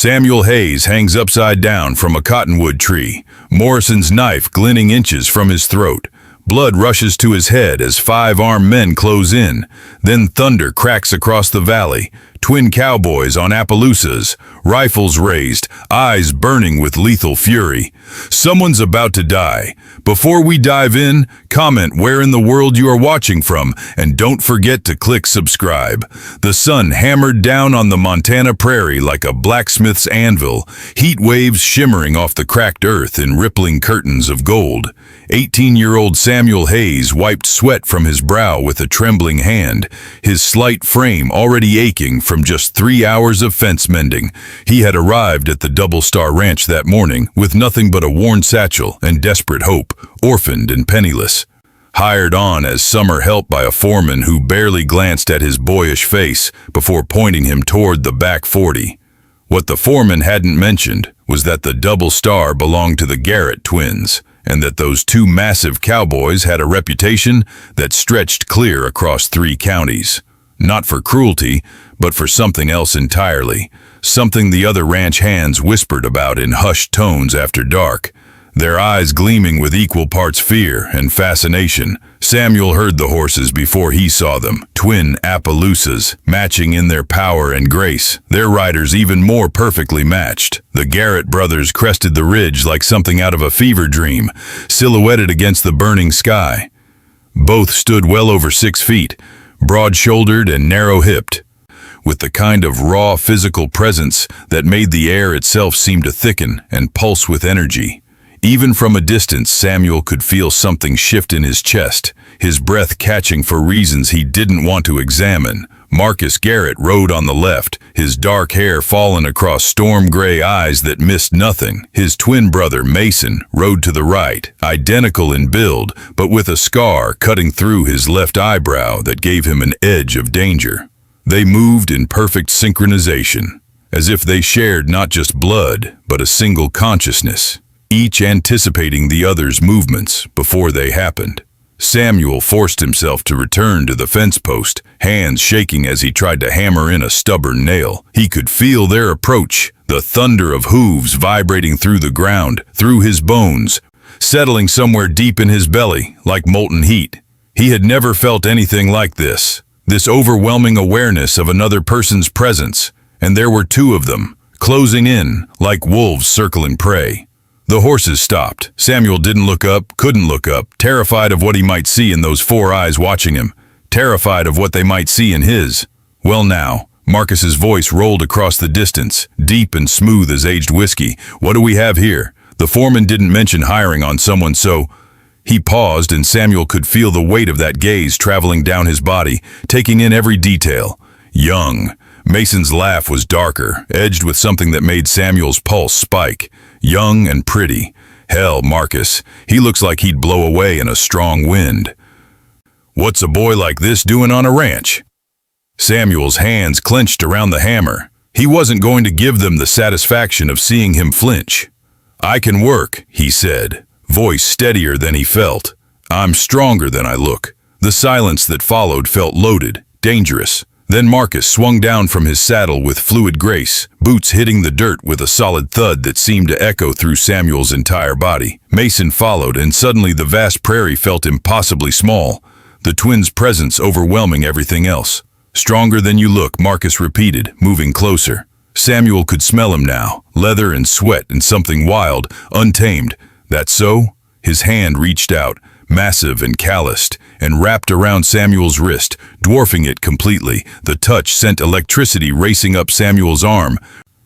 Samuel Hayes hangs upside down from a cottonwood tree, Morrison's knife glinting inches from his throat. Blood rushes to his head as 5 armed men close in. Then thunder cracks across the valley. Twin cowboys on Appaloosas, rifles raised, eyes burning with lethal fury. Someone's about to die. Before we dive in, comment where in the world you are watching from, and don't forget to click subscribe. The sun hammered down on the Montana prairie like a blacksmith's anvil, heat waves shimmering off the cracked earth in rippling curtains of gold. 18-year-old Samuel Hayes wiped sweat from his brow with a trembling hand, his slight frame already aching from just 3 hours of fence mending. He had arrived at the Double Star Ranch that morning with nothing but a worn satchel and desperate hope, orphaned and penniless. Hired on as summer help by a foreman who barely glanced at his boyish face before pointing him toward the back 40. What the foreman hadn't mentioned was that the Double Star belonged to the Garrett twins, and that those 2 massive cowboys had a reputation that stretched clear across 3 counties. Not for cruelty, but for something else entirely, something the other ranch hands whispered about in hushed tones after dark. Their eyes gleaming with equal parts fear and fascination. Samuel heard the horses before he saw them, twin Appaloosas, matching in their power and grace, their riders even more perfectly matched. The Garrett brothers crested the ridge like something out of a fever dream, silhouetted against the burning sky. Both stood well over 6 feet, broad-shouldered and narrow-hipped, with the kind of raw physical presence that made the air itself seem to thicken and pulse with energy. Even from a distance, Samuel could feel something shift in his chest, his breath catching for reasons he didn't want to examine. Marcus Garrett rode on the left, his dark hair fallen across storm-gray eyes that missed nothing. His twin brother, Mason, rode to the right, identical in build, but with a scar cutting through his left eyebrow that gave him an edge of danger. They moved in perfect synchronization, as if they shared not just blood, but a single consciousness, each anticipating the other's movements before they happened. Samuel forced himself to return to the fence post, hands shaking as he tried to hammer in a stubborn nail. He could feel their approach, the thunder of hooves vibrating through the ground, through his bones, settling somewhere deep in his belly like molten heat. He had never felt anything like this overwhelming awareness of another person's presence, and there were 2 of them, closing in like wolves circling prey. The horses stopped. Samuel didn't look up, couldn't look up, terrified of what he might see in those 4 eyes watching him, terrified of what they might see in his. Well now, Marcus's voice rolled across the distance, deep and smooth as aged whiskey. What do we have here? The foreman didn't mention hiring on someone, so... He paused, and Samuel could feel the weight of that gaze traveling down his body, taking in every detail. Young. Mason's laugh was darker, edged with something that made Samuel's pulse spike. Young and pretty. Hell, Marcus, he looks like he'd blow away in a strong wind. What's a boy like this doing on a ranch? Samuel's hands clenched around the hammer. He wasn't going to give them the satisfaction of seeing him flinch. I can work, he said, voice steadier than he felt. I'm stronger than I look. The silence that followed felt loaded, dangerous. Then Marcus swung down from his saddle with fluid grace, boots hitting the dirt with a solid thud that seemed to echo through Samuel's entire body. Mason followed, and suddenly the vast prairie felt impossibly small, the twins' presence overwhelming everything else. Stronger than you look, Marcus repeated, moving closer. Samuel could smell him now, leather and sweat and something wild, untamed. That so? His hand reached out, massive and calloused, and wrapped around Samuel's wrist, dwarfing it completely. The touch sent electricity racing up Samuel's arm,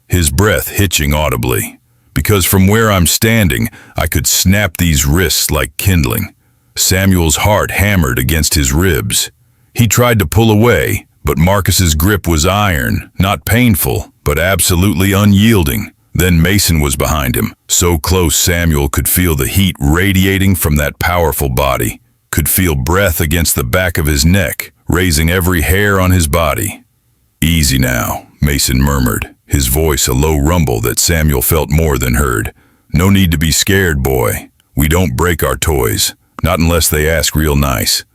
his breath hitching audibly. Because from where I'm standing, I could snap these wrists like kindling. Samuel's heart hammered against his ribs. He tried to pull away, but Marcus's grip was iron, not painful, but absolutely unyielding. Then Mason was behind him, so close Samuel could feel the heat radiating from that powerful body, could feel breath against the back of his neck, raising every hair on his body. Easy now, Mason murmured, his voice a low rumble that Samuel felt more than heard. No need to be scared, boy. We don't break our toys, not unless they ask real nice.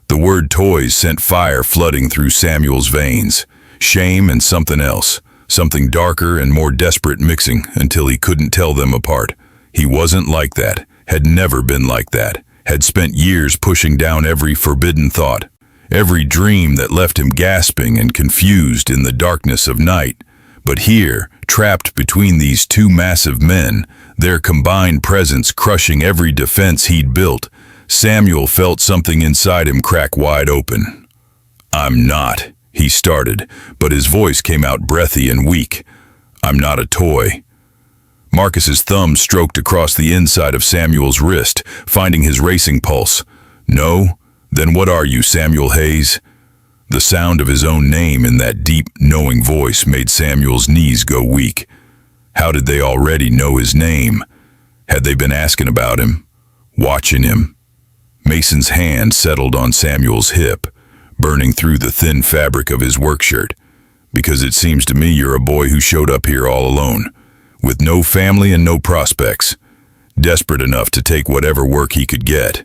The word toys sent fire flooding through Samuel's veins, shame and something else. something darker and more desperate mixing until he couldn't tell them apart. He wasn't like that, had never been like that, had spent years pushing down every forbidden thought, every dream that left him gasping and confused in the darkness of night. But here, trapped between these two massive men, their combined presence crushing every defense he'd built, Samuel felt something inside him crack wide open. "I'm not," he started, but his voice came out breathy and weak. "I'm not a toy." Marcus's thumb stroked across the inside of Samuel's wrist, finding his racing pulse. "No? Then what are you, Samuel Hayes?" The sound of his own name in that deep, knowing voice made Samuel's knees go weak. How did they already know his name? Had they been asking about him? Watching him? Mason's hand settled on Samuel's hip, burning through the thin fabric of his work shirt. "Because it seems to me you're a boy who showed up here all alone, with no family and no prospects, desperate enough to take whatever work he could get."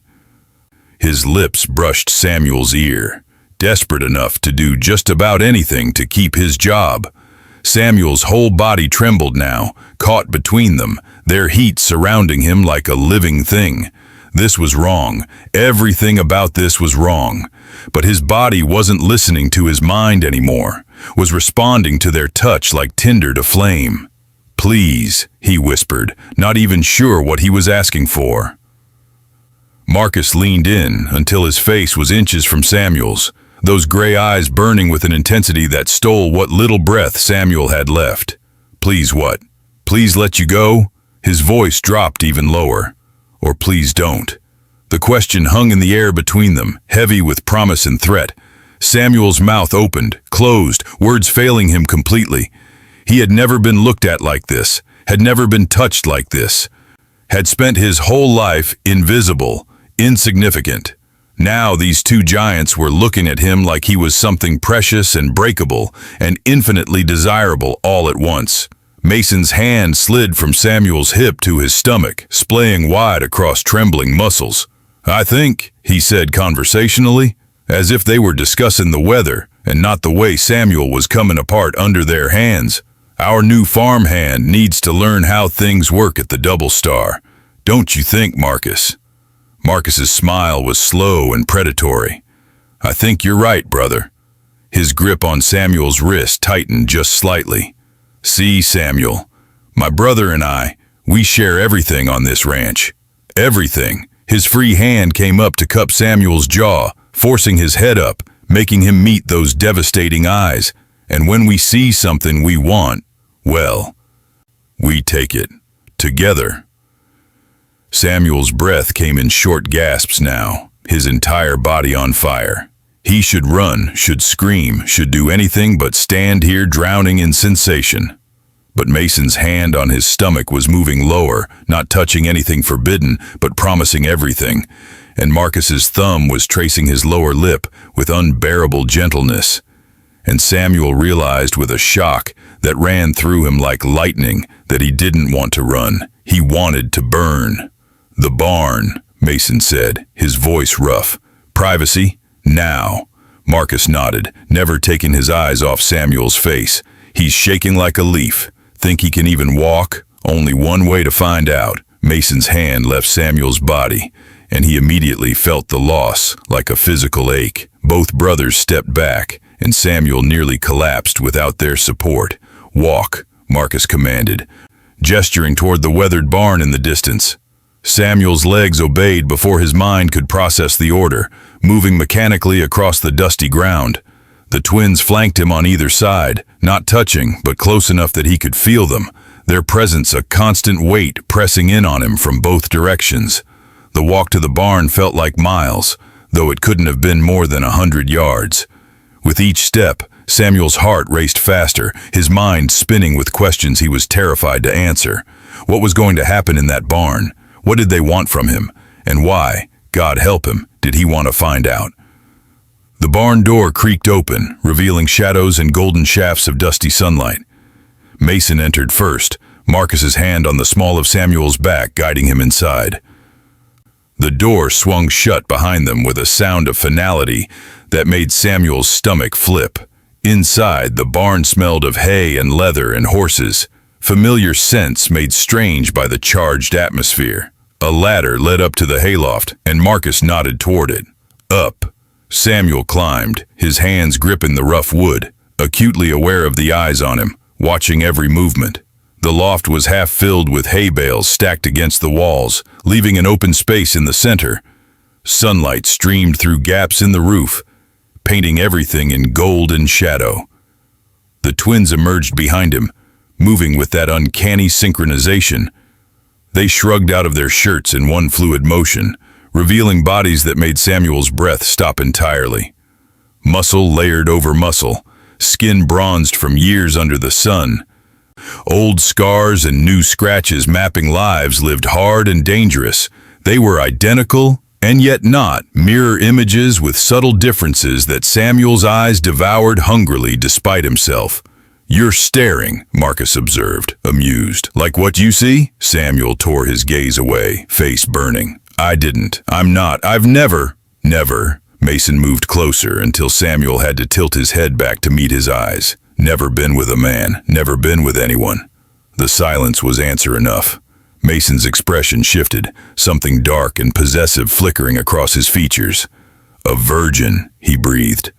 His lips brushed Samuel's ear, desperate enough to do just about anything to keep his job. Samuel's whole body trembled now, caught between them, their heat surrounding him like a living thing. This was wrong. Everything about this was wrong. But his body wasn't listening to his mind anymore, was responding to their touch like tinder to flame. "Please," he whispered, not even sure what he was asking for. Marcus leaned in until his face was inches from Samuel's, those gray eyes burning with an intensity that stole what little breath Samuel had left. "Please what? Please let you go?" His voice dropped even lower. "Or please don't." The question hung in the air between them, heavy with promise and threat. Samuel's mouth opened, closed, words failing him completely. He had never been looked at like this, had never been touched like this, had spent his whole life invisible, insignificant. Now these two giants were looking at him like he was something precious and breakable and infinitely desirable all at once. Mason's hand slid from Samuel's hip to his stomach, splaying wide across trembling muscles. "I think," he said conversationally, as if they were discussing the weather and not the way Samuel was coming apart under their hands, "our new farmhand needs to learn how things work at the Double Star. Don't you think, Marcus?" Marcus's smile was slow and predatory. "I think you're right, brother." His grip on Samuel's wrist tightened just slightly. "See, Samuel, my brother and I, we share everything on this ranch. Everything." His free hand came up to cup Samuel's jaw, forcing his head up, making him meet those devastating eyes. "And when we see something we want, well, we take it. Together." Samuel's breath came in short gasps now, his entire body on fire. He should run, should scream, should do anything but stand here drowning in sensation. But Mason's hand on his stomach was moving lower, not touching anything forbidden, but promising everything. And Marcus's thumb was tracing his lower lip with unbearable gentleness. And Samuel realized with a shock that ran through him like lightning that he didn't want to run. He wanted to burn. "The barn," Mason said, his voice rough. "Privacy? Now." Marcus nodded, never taking his eyes off Samuel's face. "He's shaking like a leaf. Think he can even walk? Only one way to find out." Mason's hand left Samuel's body, and he immediately felt the loss, like a physical ache. Both brothers stepped back, and Samuel nearly collapsed without their support. "Walk," Marcus commanded, gesturing toward the weathered barn in the distance. Samuel's legs obeyed before his mind could process the order, moving mechanically across the dusty ground. The twins flanked him on either side, not touching, but close enough that he could feel them, their presence a constant weight pressing in on him from both directions. The walk to the barn felt like miles, though it couldn't have been more than 100 yards. With each step, Samuel's heart raced faster, his mind spinning with questions he was terrified to answer. What was going to happen in that barn? What did they want from him? And why, God help him, did he want to find out? The barn door creaked open, revealing shadows and golden shafts of dusty sunlight. Mason entered first, Marcus's hand on the small of Samuel's back guiding him inside. The door swung shut behind them with a sound of finality that made Samuel's stomach flip. Inside, the barn smelled of hay and leather and horses, familiar scents made strange by the charged atmosphere. A ladder led up to the hayloft, and Marcus nodded toward it. Up. Samuel climbed, his hands gripping the rough wood, acutely aware of the eyes on him, watching every movement. The loft was half filled with hay bales stacked against the walls, leaving an open space in the center. Sunlight streamed through gaps in the roof, painting everything in golden shadow. The twins emerged behind him, moving with that uncanny synchronization. They shrugged out of their shirts in one fluid motion, revealing bodies that made Samuel's breath stop entirely. Muscle layered over muscle, skin bronzed from years under the sun. Old scars and new scratches mapping lives lived hard and dangerous. They were identical and yet not, mirror images with subtle differences that Samuel's eyes devoured hungrily despite himself. "You're staring," Marcus observed, amused. "Like what you see?" Samuel tore his gaze away, face burning. "I didn't. I'm not. I've never." "Never." Mason moved closer until Samuel had to tilt his head back to meet his eyes. "Never been with a man. Never been with anyone." The silence was answer enough. Mason's expression shifted, something dark and possessive flickering across his features. "A virgin," he breathed.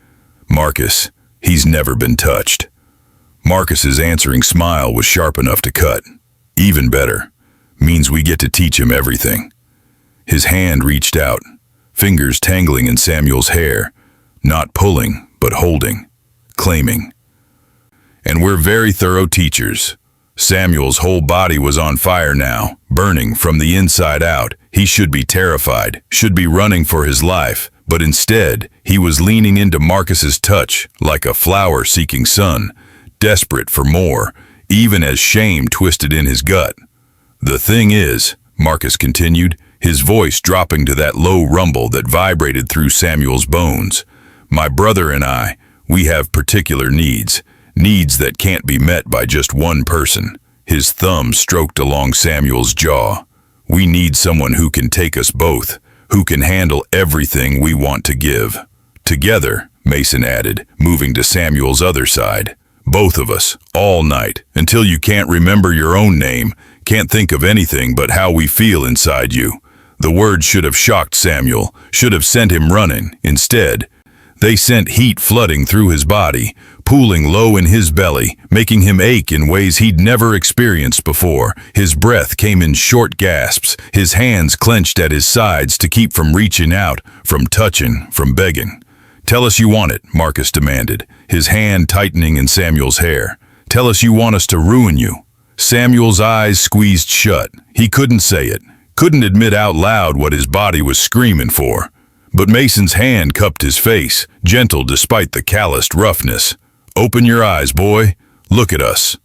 "Marcus, he's never been touched." Marcus's answering smile was sharp enough to cut. "Even better. Means we get to teach him everything." His hand reached out, fingers tangling in Samuel's hair, not pulling, but holding, claiming. "And we're very thorough teachers." Samuel's whole body was on fire now, burning from the inside out. He should be terrified, should be running for his life, but instead, he was leaning into Marcus's touch like a flower seeking sun, desperate for more, even as shame twisted in his gut. "The thing is," Marcus continued, his voice dropping to that low rumble that vibrated through Samuel's bones, "my brother and I, we have particular needs. Needs that can't be met by just one person." His thumb stroked along Samuel's jaw. "We need someone who can take us both, who can handle everything we want to give. Together," Mason added, moving to Samuel's other side. "Both of us, all night, until you can't remember your own name, can't think of anything but how we feel inside you." The words should have shocked Samuel, should have sent him running. Instead, they sent heat flooding through his body, pooling low in his belly, making him ache in ways he'd never experienced before. His breath came in short gasps, his hands clenched at his sides to keep from reaching out, from touching, from begging. "Tell us you want it," Marcus demanded, his hand tightening in Samuel's hair. "Tell us you want us to ruin you." Samuel's eyes squeezed shut. He couldn't say it, couldn't admit out loud what his body was screaming for. But Mason's hand cupped his face, gentle despite the calloused roughness. "Open your eyes, boy. Look at us."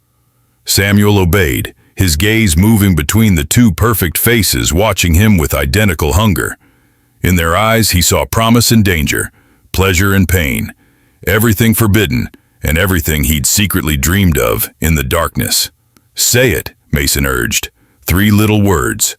Samuel obeyed, his gaze moving between the two perfect faces watching him with identical hunger. In their eyes he saw promise and danger, pleasure and pain, everything forbidden and everything he'd secretly dreamed of in the darkness. "Say it," Mason urged. 3 little words.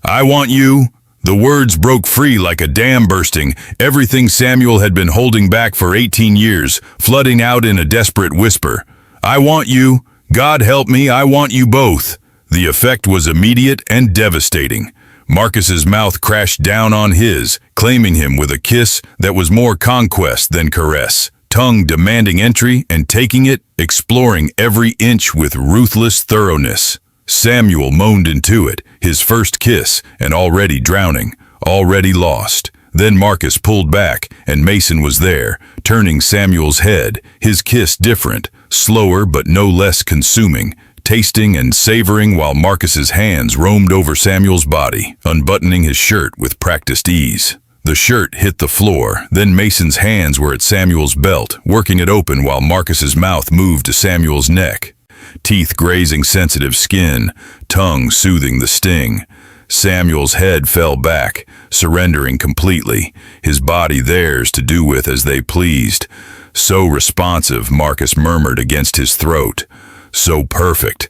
"I want you." The words broke free like a dam bursting, everything Samuel had been holding back for 18 years, flooding out in a desperate whisper. "I want you. God help me, I want you both." The effect was immediate and devastating. Marcus's mouth crashed down on his, claiming him with a kiss that was more conquest than caress, tongue demanding entry and taking it, exploring every inch with ruthless thoroughness. Samuel moaned into it, his first kiss, and already drowning, already lost. Then Marcus pulled back, and Mason was there, turning Samuel's head, his kiss different, slower but no less consuming, tasting and savoring while Marcus's hands roamed over Samuel's body, unbuttoning his shirt with practiced ease. The shirt hit the floor, then Mason's hands were at Samuel's belt, working it open while Marcus's mouth moved to Samuel's neck. Teeth grazing sensitive skin, tongue soothing the sting. Samuel's head fell back, surrendering completely, his body theirs to do with as they pleased. So responsive, Marcus murmured against his throat. "So perfect.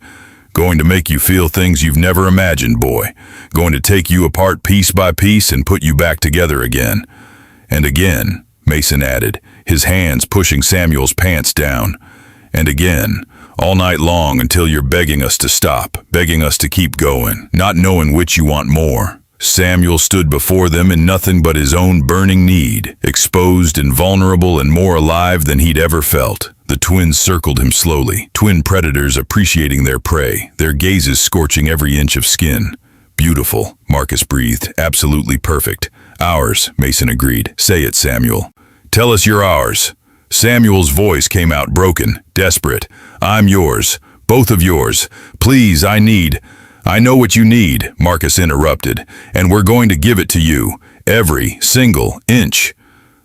Going to make you feel things you've never imagined, boy. Going to take you apart piece by piece and put you back together again." "And again," Mason added, his hands pushing Samuel's pants down. And again, all night long until you're begging us to stop, begging us to keep going, not knowing which you want more. Samuel stood before them in nothing but his own burning need, exposed and vulnerable and more alive than he'd ever felt. The twins circled him slowly, twin predators appreciating their prey, their gazes scorching every inch of skin. Beautiful, Marcus breathed, absolutely perfect. Ours, Mason agreed. Say it, Samuel. Tell us you're ours. Samuel's voice came out broken, desperate. I'm yours, both of yours. Please, I know what you need, Marcus interrupted, and we're going to give it to you, every single inch.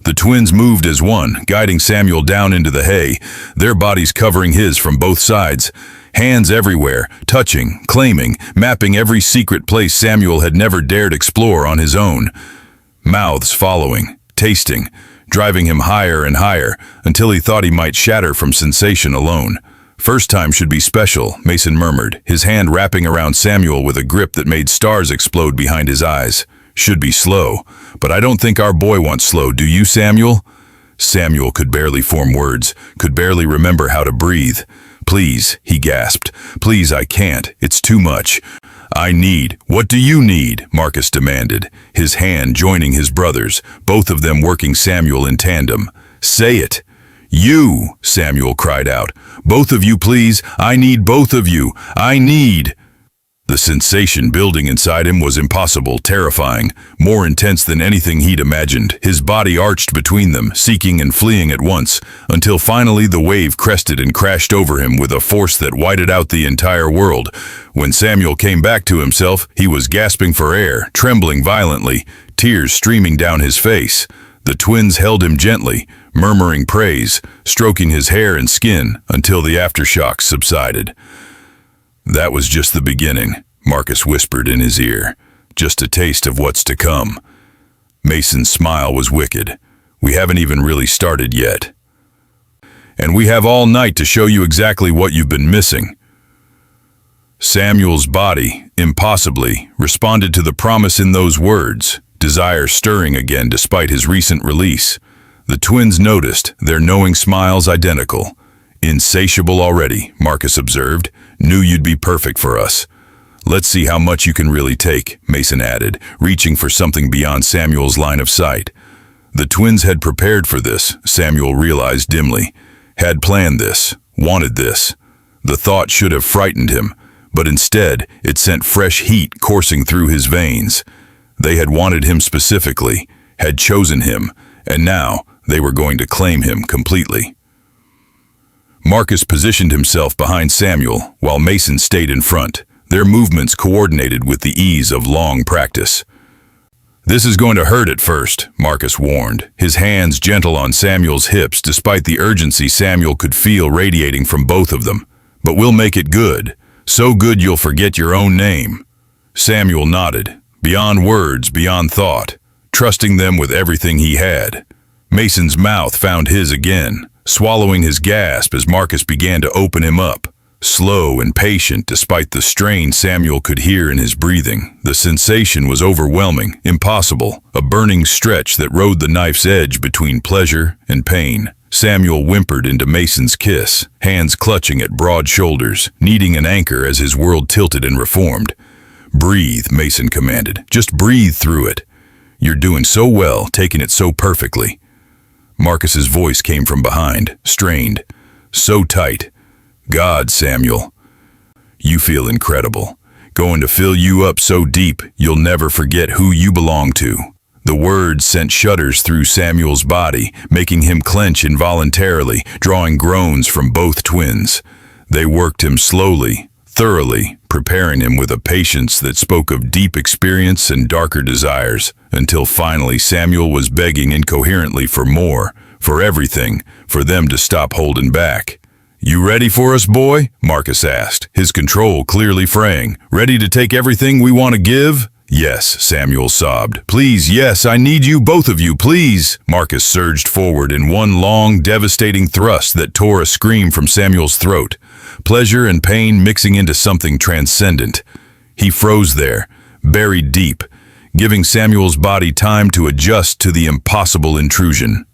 The twins moved as one, guiding Samuel down into the hay, their bodies covering his from both sides. Hands everywhere, touching, claiming, mapping every secret place Samuel had never dared explore on his own. Mouths following, tasting, driving him higher and higher, until he thought he might shatter from sensation alone. First time should be special, Mason murmured, his hand wrapping around Samuel with a grip that made stars explode behind his eyes. Should be slow, but I don't think our boy wants slow, do you, Samuel? Samuel could barely form words, could barely remember how to breathe. Please, he gasped. Please, I can't. It's too much. What do you need? Marcus demanded, his hand joining his brother's, both of them working Samuel in tandem. Say it. You, Samuel cried out. Both of you, please. I need both of you. I need. The sensation building inside him was impossible, terrifying, more intense than anything he'd imagined. His body arched between them, seeking and fleeing at once, until finally the wave crested and crashed over him with a force that whited out the entire world. When Samuel came back to himself, he was gasping for air, trembling violently, tears streaming down his face. The twins held him gently, murmuring praise, stroking his hair and skin until the aftershocks subsided. That was just the beginning, Marcus whispered in his ear. Just a taste of what's to come. Mason's smile was wicked. We haven't even really started yet. And we have all night to show you exactly what you've been missing. Samuel's body, impossibly, responded to the promise in those words, desire stirring again despite his recent release. The twins noticed, their knowing smiles identical. Insatiable already, Marcus observed. Knew you'd be perfect for us. Let's see how much you can really take, Mason added, reaching for something beyond Samuel's line of sight. The twins had prepared for this, Samuel realized dimly. Had planned this, wanted this. The thought should have frightened him, but instead it sent fresh heat coursing through his veins. They had wanted him specifically, had chosen him, and now they were going to claim him completely. Marcus positioned himself behind Samuel, while Mason stayed in front, their movements coordinated with the ease of long practice. This is going to hurt at first, Marcus warned, his hands gentle on Samuel's hips despite the urgency Samuel could feel radiating from both of them. But we'll make it good, so good you'll forget your own name. Samuel nodded, beyond words, beyond thought, trusting them with everything he had. Mason's mouth found his again, swallowing his gasp as Marcus began to open him up. Slow and patient despite the strain Samuel could hear in his breathing. The sensation was overwhelming, impossible, a burning stretch that rode the knife's edge between pleasure and pain. Samuel whimpered into Mason's kiss, hands clutching at broad shoulders, needing an anchor as his world tilted and reformed. Breathe, Mason commanded. Just breathe through it. You're doing so well, taking it so perfectly. Marcus's voice came from behind, strained, so tight. God, Samuel, you feel incredible. Going to fill you up so deep, you'll never forget who you belong to. The words sent shudders through Samuel's body, making him clench involuntarily, drawing groans from both twins. They worked him slowly, thoroughly, preparing him with a patience that spoke of deep experience and darker desires, until finally Samuel was begging incoherently for more, for everything, for them to stop holding back. You ready for us, boy? Marcus asked, his control clearly fraying. Ready to take everything we want to give? Yes, Samuel sobbed. Please, yes, I need you, both of you, please. Marcus surged forward in one long, devastating thrust that tore a scream from Samuel's throat. Pleasure and pain mixing into something transcendent. He froze there, buried deep, giving Samuel's body time to adjust to the impossible intrusion.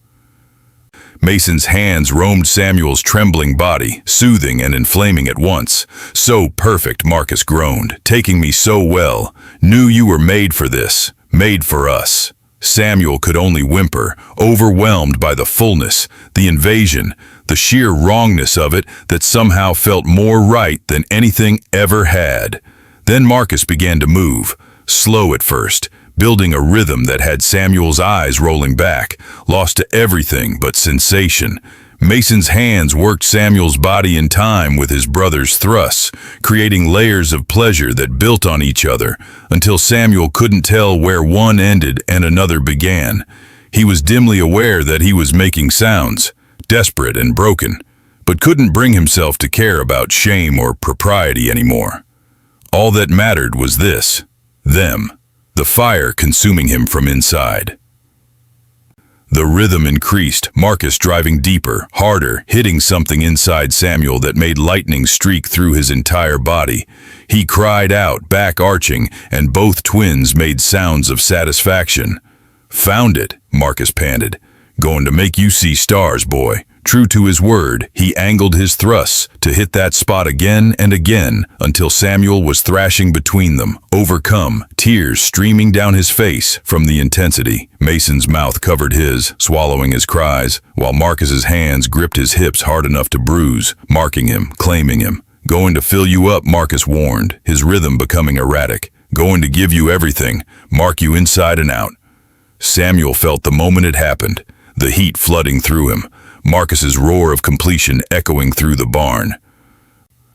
Mason's hands roamed Samuel's trembling body, soothing and inflaming at once. "So perfect," Marcus groaned. "Taking me so well. Knew you were made for this. Made for us." Samuel could only whimper, overwhelmed by the fullness, the invasion, the sheer wrongness of it that somehow felt more right than anything ever had. Then Marcus began to move, slow at first, building a rhythm that had Samuel's eyes rolling back, lost to everything but sensation. Mason's hands worked Samuel's body in time with his brother's thrusts, creating layers of pleasure that built on each other, until Samuel couldn't tell where one ended and another began. He was dimly aware that he was making sounds, desperate and broken, but couldn't bring himself to care about shame or propriety anymore. All that mattered was this: them. The fire consuming him from inside. The rhythm increased, Marcus driving deeper, harder, hitting something inside Samuel that made lightning streak through his entire body. He cried out, back arching, and both twins made sounds of satisfaction. "Found it," Marcus panted. "Going to make you see stars, boy." True to his word, he angled his thrusts to hit that spot again and again until Samuel was thrashing between them, overcome, tears streaming down his face from the intensity. Mason's mouth covered his, swallowing his cries, while Marcus's hands gripped his hips hard enough to bruise, marking him, claiming him. "Going to fill you up," Marcus warned, his rhythm becoming erratic. "Going to give you everything, mark you inside and out." Samuel felt the moment it happened, the heat flooding through him, Marcus's roar of completion echoing through the barn.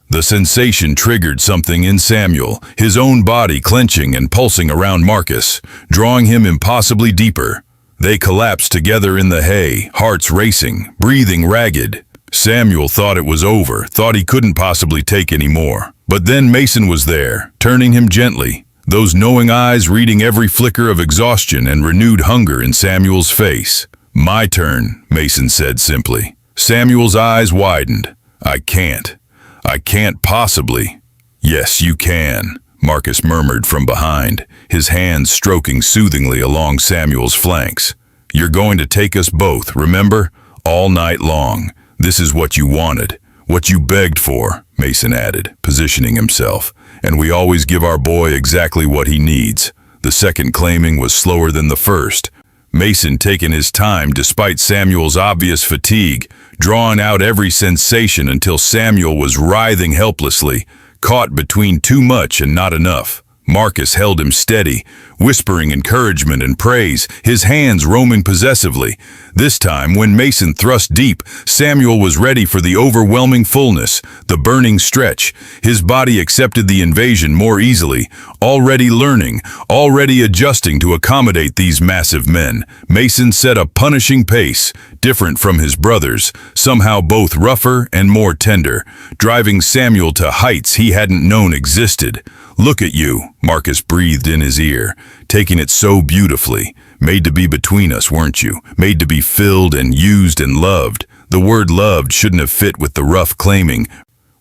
The sensation triggered something in Samuel, his own body clenching and pulsing around Marcus, drawing him impossibly deeper. They collapsed together in the hay, hearts racing, breathing ragged. Samuel thought it was over, thought he couldn't possibly take any more. But then Mason was there, turning him gently, those knowing eyes reading every flicker of exhaustion and renewed hunger in Samuel's face. "My turn," Mason said simply. Samuel's eyes widened. I can't possibly." "Yes, you can," Marcus murmured from behind, his hands stroking soothingly along Samuel's flanks. "You're going to take us both, remember? All night long. This is what you wanted, what you begged for," Mason added, positioning himself. "And we always give our boy exactly what he needs." The second claiming was slower than the first, Mason taking his time despite Samuel's obvious fatigue, drawing out every sensation until Samuel was writhing helplessly, caught between too much and not enough. Marcus held him steady, whispering encouragement and praise, his hands roaming possessively. This time, when Mason thrust deep, Samuel was ready for the overwhelming fullness, the burning stretch. His body accepted the invasion more easily, already learning, already adjusting to accommodate these massive men. Mason set a punishing pace, different from his brothers, somehow both rougher and more tender, driving Samuel to heights he hadn't known existed. "Look at you," Marcus breathed in his ear, taking it so beautifully. "Made to be between us, weren't you? Made to be filled and used and loved." The word loved shouldn't have fit with the rough claiming,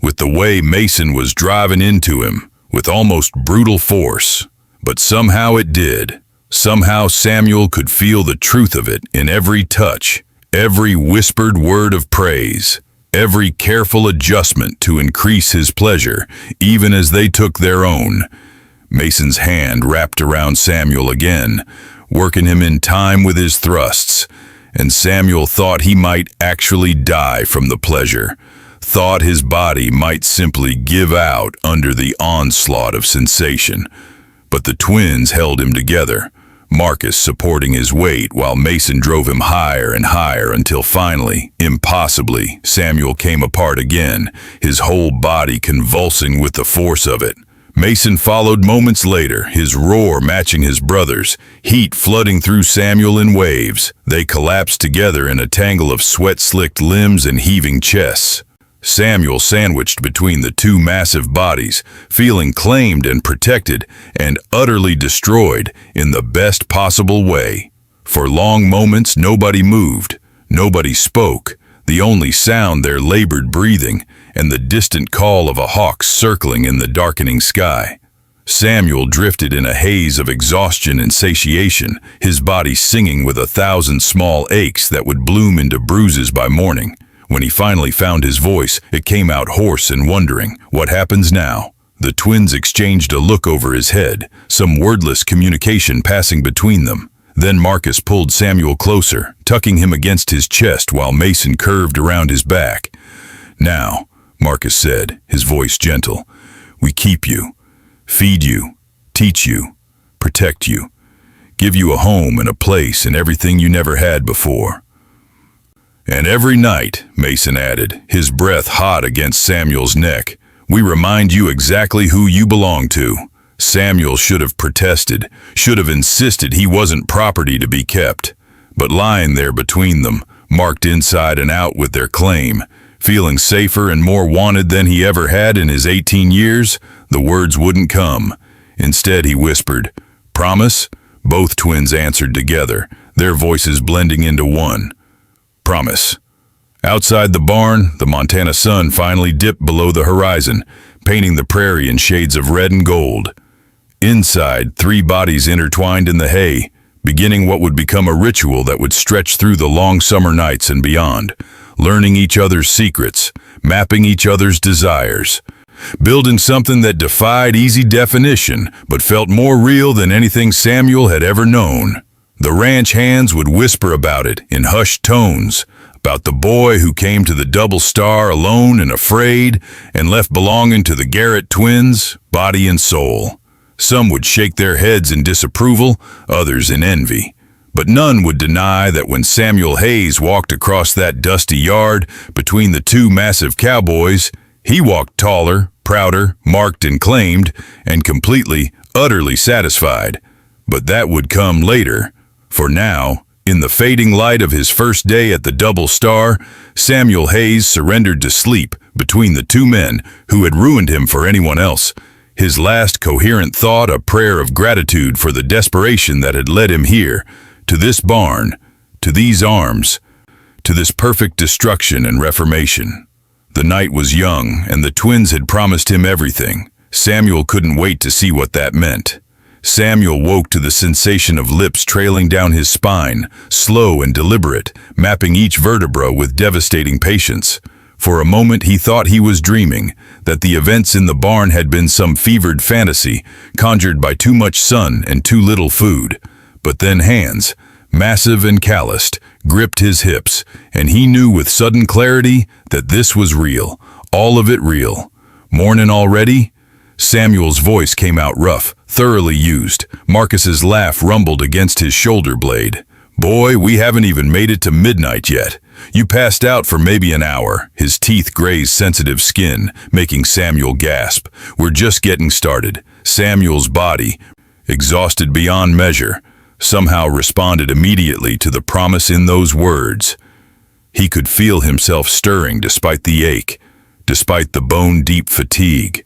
with the way Mason was driving into him, with almost brutal force. But somehow it did. Somehow Samuel could feel the truth of it in every touch, every whispered word of praise, every careful adjustment to increase his pleasure, even as they took their own. Mason's hand wrapped around Samuel again, working him in time with his thrusts, and Samuel thought he might actually die from the pleasure, thought his body might simply give out under the onslaught of sensation. But the twins held him together, Marcus supporting his weight while Mason drove him higher and higher until finally, impossibly, Samuel came apart again, his whole body convulsing with the force of it. Mason followed moments later, his roar matching his brother's, heat flooding through Samuel in waves. They collapsed together in a tangle of sweat-slicked limbs and heaving chests. Samuel sandwiched between the two massive bodies, feeling claimed and protected and utterly destroyed in the best possible way. For long moments nobody moved, nobody spoke, the only sound their labored breathing and the distant call of a hawk circling in the darkening sky. Samuel drifted in a haze of exhaustion and satiation, his body singing with 1,000 small aches that would bloom into bruises by morning. When he finally found his voice, it came out hoarse and wondering, "What happens now?" The twins exchanged a look over his head, some wordless communication passing between them. Then Marcus pulled Samuel closer, tucking him against his chest while Mason curved around his back. "Now," Marcus said, his voice gentle, "we keep you, feed you, teach you, protect you, give you a home and a place and everything you never had before. And every night," Mason added, his breath hot against Samuel's neck, "we remind you exactly who you belong to." Samuel should have protested, should have insisted he wasn't property to be kept. But lying there between them, marked inside and out with their claim, feeling safer and more wanted than he ever had in his 18 years, the words wouldn't come. Instead, he whispered, "Promise?" Both twins answered together, their voices blending into one. "Promise." Outside the barn, the Montana sun finally dipped below the horizon, painting the prairie in shades of red and gold. Inside, 3 bodies intertwined in the hay, beginning what would become a ritual that would stretch through the long summer nights and beyond, learning each other's secrets, mapping each other's desires, building something that defied easy definition but felt more real than anything Samuel had ever known. The ranch hands would whisper about it in hushed tones, about the boy who came to the Double Star alone and afraid and left belonging to the Garrett twins, body and soul. Some would shake their heads in disapproval, others in envy. But none would deny that when Samuel Hayes walked across that dusty yard between the 2 massive cowboys, he walked taller, prouder, marked and claimed, and completely, utterly satisfied. But that would come later. For now, in the fading light of his first day at the Double Star, Samuel Hayes surrendered to sleep between the 2 men who had ruined him for anyone else. His last coherent thought a prayer of gratitude for the desperation that had led him here, to this barn, to these arms, to this perfect destruction and reformation. The night was young, and the twins had promised him everything. Samuel couldn't wait to see what that meant. Samuel woke to the sensation of lips trailing down his spine, slow and deliberate, mapping each vertebra with devastating patience. For a moment he thought he was dreaming, that the events in the barn had been some fevered fantasy, conjured by too much sun and too little food. But then hands, massive and calloused, gripped his hips, and he knew with sudden clarity that this was real, all of it real. "Mornin' already?" Samuel's voice came out rough, thoroughly used. Marcus's laugh rumbled against his shoulder blade. "Boy, we haven't even made it to midnight yet. You passed out for maybe an hour." His teeth grazed sensitive skin, making Samuel gasp. "We're just getting started." Samuel's body, exhausted beyond measure, somehow responded immediately to the promise in those words. He could feel himself stirring despite the ache, despite the bone-deep fatigue.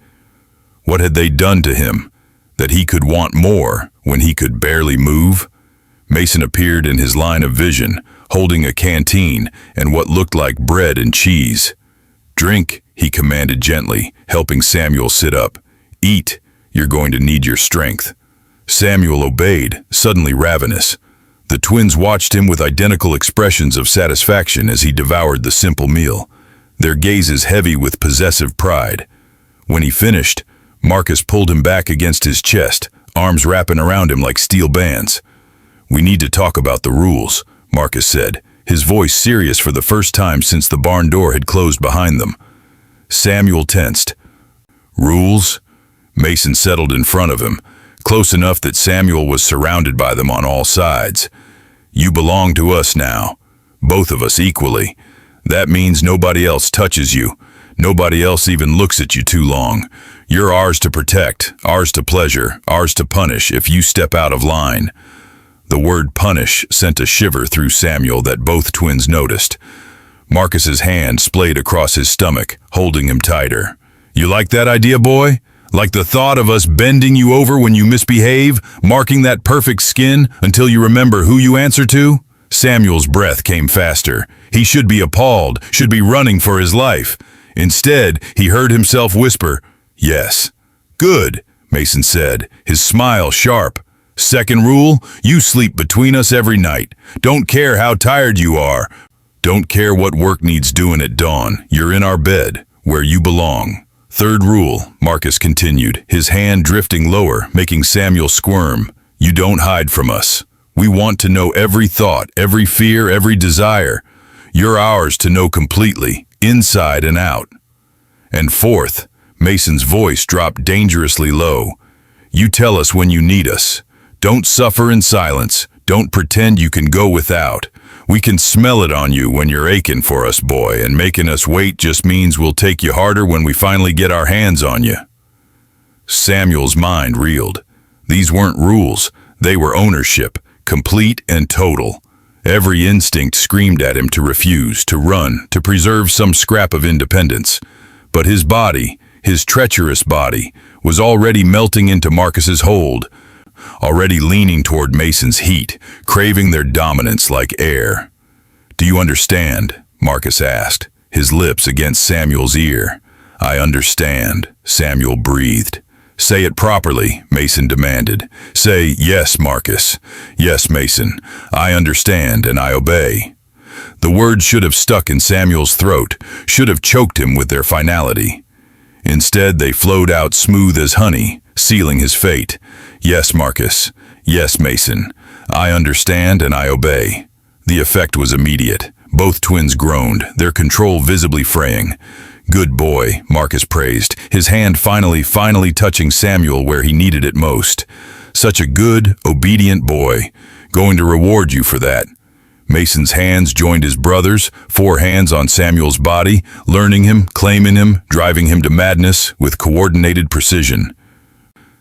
What had they done to him, that he could want more when he could barely move? Mason appeared in his line of vision, holding a canteen and what looked like bread and cheese. "Drink," he commanded gently, helping Samuel sit up. "Eat, you're going to need your strength." Samuel obeyed, suddenly ravenous. The twins watched him with identical expressions of satisfaction as he devoured the simple meal, their gazes heavy with possessive pride. When he finished, Marcus pulled him back against his chest, arms wrapping around him like steel bands. "We need to talk about the rules," Marcus said, his voice serious for the first time since the barn door had closed behind them. Samuel tensed. "Rules?" Mason settled in front of him, close enough that Samuel was surrounded by them on all sides. "You belong to us now, both of us equally. That means nobody else touches you. Nobody else even looks at you too long. You're ours to protect, ours to pleasure, ours to punish if you step out of line." The word punish sent a shiver through Samuel that both twins noticed. Marcus's hand splayed across his stomach, holding him tighter. "You like that idea, boy? Like the thought of us bending you over when you misbehave, marking that perfect skin until you remember who you answer to?" Samuel's breath came faster. He should be appalled, should be running for his life. Instead, he heard himself whisper, "Yes." "Good." Mason said, his smile sharp. "Second rule, you sleep between us every night. Don't care how tired you are. Don't care what work needs doing at dawn. You're in our bed, where you belong." "Third rule," Marcus continued, his hand drifting lower, making Samuel squirm. "You don't hide from us. We want to know every thought, every fear, every desire. You're ours to know completely, inside and out." "And fourth," Mason's voice dropped dangerously low, "you tell us when you need us. Don't suffer in silence. Don't pretend you can go without. We can smell it on you when you're aching for us, boy, and making us wait just means we'll take you harder when we finally get our hands on you." Samuel's mind reeled. These weren't rules. They were ownership, complete and total. Every instinct screamed at him to refuse, to run, to preserve some scrap of independence. But his body, his treacherous body, was already melting into Marcus's hold, already leaning toward Mason's heat, craving their dominance like air. "Do you understand?" Marcus asked, his lips against Samuel's ear. "I understand," Samuel breathed. "Say it properly," Mason demanded. "Say, 'Yes, Marcus. Yes, Mason. I understand and I obey.'" The words should have stuck in Samuel's throat, should have choked him with their finality. Instead, they flowed out smooth as honey, sealing his fate. "Yes, Marcus. Yes, Mason. I understand and I obey." The effect was immediate. Both twins groaned, their control visibly fraying. "Good boy," Marcus praised, his hand finally touching Samuel where he needed it most. "Such a good, obedient boy. Going to reward you for that." Mason's hands joined his brother's, 4 hands on Samuel's body, learning him, claiming him, driving him to madness with coordinated precision.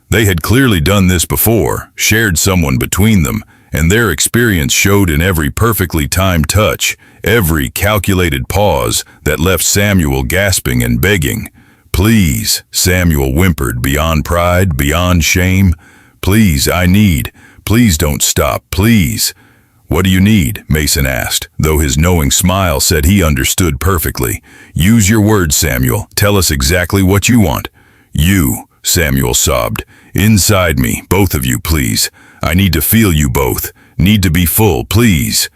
They had clearly done this before, shared someone between them, and their experience showed in every perfectly timed touch, every calculated pause that left Samuel gasping and begging. "Please," Samuel whimpered, beyond pride, beyond shame. "Please, I need. Please don't stop, please." "What do you need?" Mason asked, though his knowing smile said he understood perfectly. "Use your words, Samuel. Tell us exactly what you want." "You," Samuel sobbed. "Inside me, both of you, please. I need to feel you both. Need to be full, please."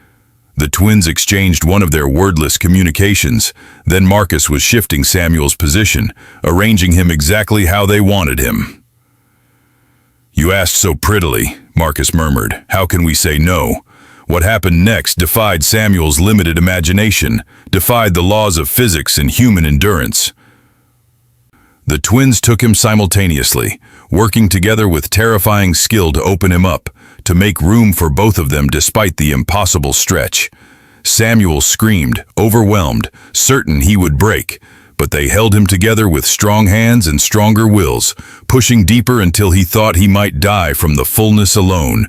The twins exchanged one of their wordless communications. Then Marcus was shifting Samuel's position, arranging him exactly how they wanted him. "You asked so prettily," Marcus murmured. "How can we say no?" What happened next defied Samuel's limited imagination, defied the laws of physics and human endurance. The twins took him simultaneously, working together with terrifying skill to open him up, to make room for both of them despite the impossible stretch. Samuel screamed, overwhelmed, certain he would break, but they held him together with strong hands and stronger wills, pushing deeper until he thought he might die from the fullness alone.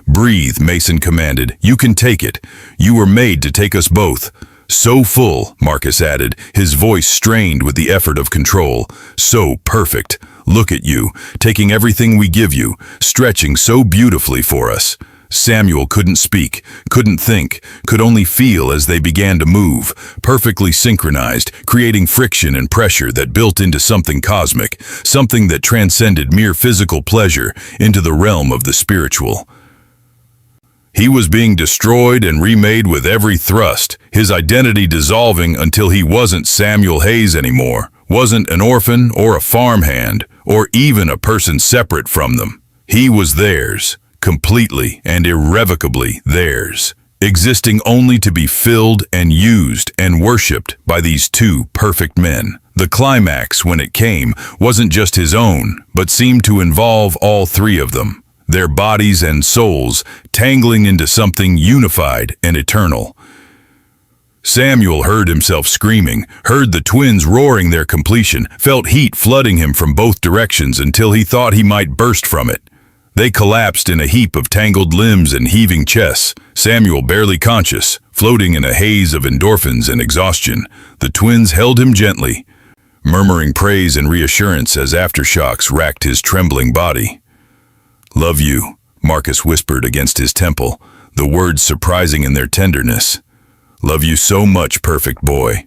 "Breathe," Mason commanded. "You can take it. You were made to take us both." "So full," Marcus added, his voice strained with the effort of control. "So perfect. Look at you, taking everything we give you, stretching so beautifully for us." Samuel couldn't speak, couldn't think, could only feel as they began to move, perfectly synchronized, creating friction and pressure that built into something cosmic, something that transcended mere physical pleasure into the realm of the spiritual. He was being destroyed and remade with every thrust, his identity dissolving until he wasn't Samuel Hayes anymore, wasn't an orphan or a farmhand, or even a person separate from them. He was theirs, completely and irrevocably theirs, existing only to be filled and used and worshipped by these two perfect men. The climax, when it came, wasn't just his own, but seemed to involve all three of them, their bodies and souls tangling into something unified and eternal. Samuel heard himself screaming, heard the twins roaring their completion, felt heat flooding him from both directions until he thought he might burst from it. They collapsed in a heap of tangled limbs and heaving chests, Samuel barely conscious, floating in a haze of endorphins and exhaustion. The twins held him gently, murmuring praise and reassurance as aftershocks racked his trembling body. "Love you," Marcus whispered against his temple, the words surprising in their tenderness. "Love you so much, perfect boy."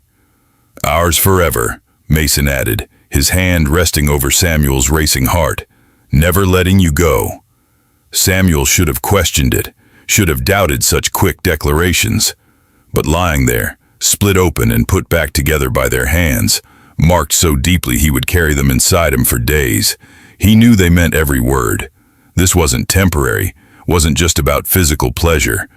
"Ours forever," Mason added, his hand resting over Samuel's racing heart. never letting you go. Samuel should have questioned it, should have doubted such quick declarations. But lying there, split open and put back together by their hands, marked so deeply he would carry them inside him for days, he knew they meant every word. This wasn't temporary, wasn't just about physical pleasure.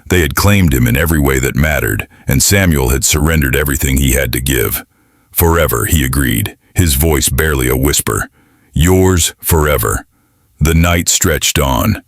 They had claimed him in every way that mattered, and Samuel had surrendered everything he had to give. Forever, he agreed, his voice barely a whisper. Yours forever. The night stretched on,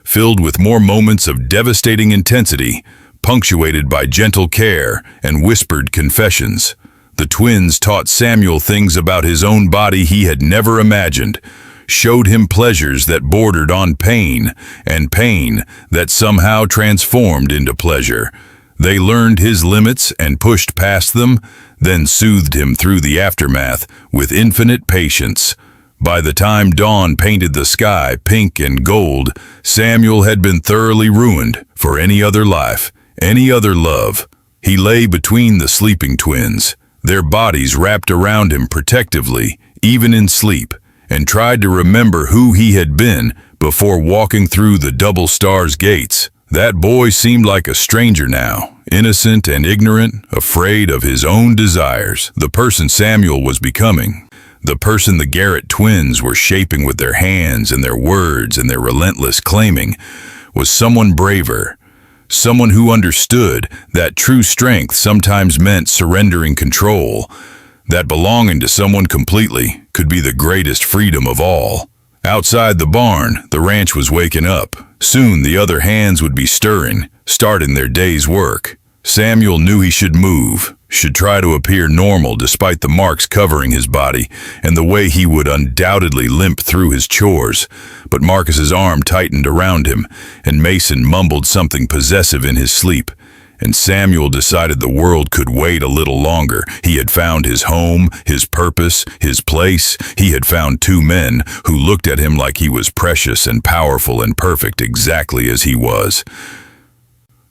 filled with more moments of devastating intensity, punctuated by gentle care and whispered confessions. The twins taught Samuel things about his own body he had never imagined, showed him pleasures that bordered on pain, and pain that somehow transformed into pleasure. They learned his limits and pushed past them, then soothed him through the aftermath with infinite patience. By the time dawn painted the sky pink and gold, Samuel had been thoroughly ruined for any other life, any other love. He lay between the sleeping twins, their bodies wrapped around him protectively, even in sleep, and tried to remember who he had been before walking through the double star's gates. That boy seemed like a stranger now, innocent and ignorant, afraid of his own desires. The person Samuel was becoming, the person the Garrett twins were shaping with their hands and their words and their relentless claiming, was someone braver, someone who understood that true strength sometimes meant surrendering control, that belonging to someone completely could be the greatest freedom of all. Outside the barn, the ranch was waking up. Soon the other hands would be stirring, starting their day's work. Samuel knew he should move, should try to appear normal despite the marks covering his body and the way he would undoubtedly limp through his chores. But Marcus's arm tightened around him, and Mason mumbled something possessive in his sleep. And Samuel decided the world could wait a little longer. He had found his home, his purpose, his place. He had found two men who looked at him like he was precious and powerful and perfect exactly as he was.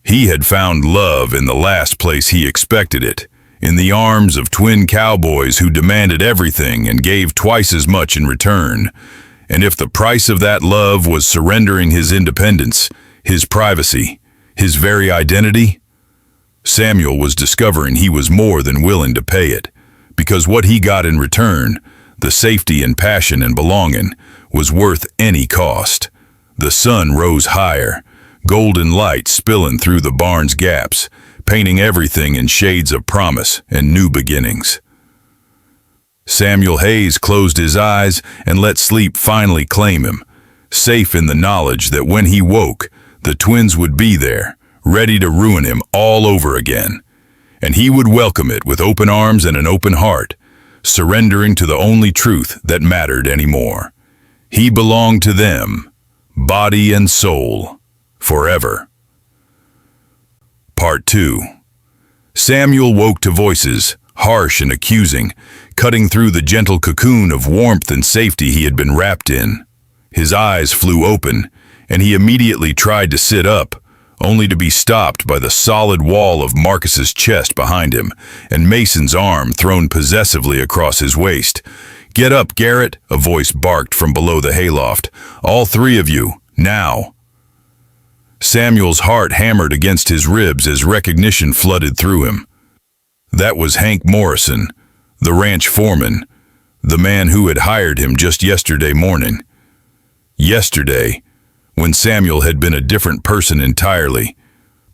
He had found love in the last place he expected it, in the arms of twin cowboys who demanded everything and gave twice as much in return. And if the price of that love was surrendering his independence, his privacy, his very identity, Samuel was discovering he was more than willing to pay it, because what he got in return, the safety and passion and belonging, was worth any cost. The sun rose higher, golden light spilling through the barn's gaps, painting everything in shades of promise and new beginnings. Samuel Hayes closed his eyes and let sleep finally claim him, safe in the knowledge that when he woke, the twins would be there, ready to ruin him all over again. And he would welcome it with open arms and an open heart, surrendering to the only truth that mattered anymore. He belonged to them, body and soul, forever. Part 2. Samuel woke to voices, harsh and accusing, cutting through the gentle cocoon of warmth and safety he had been wrapped in. His eyes flew open, and he immediately tried to sit up, only to be stopped by the solid wall of Marcus's chest behind him, and Mason's arm thrown possessively across his waist. "Get up, Garrett," a voice barked from below the hayloft. "All three of you, now." Samuel's heart hammered against his ribs as recognition flooded through him. That was Hank Morrison, the ranch foreman, the man who had hired him just yesterday morning. Yesterday, when Samuel had been a different person entirely,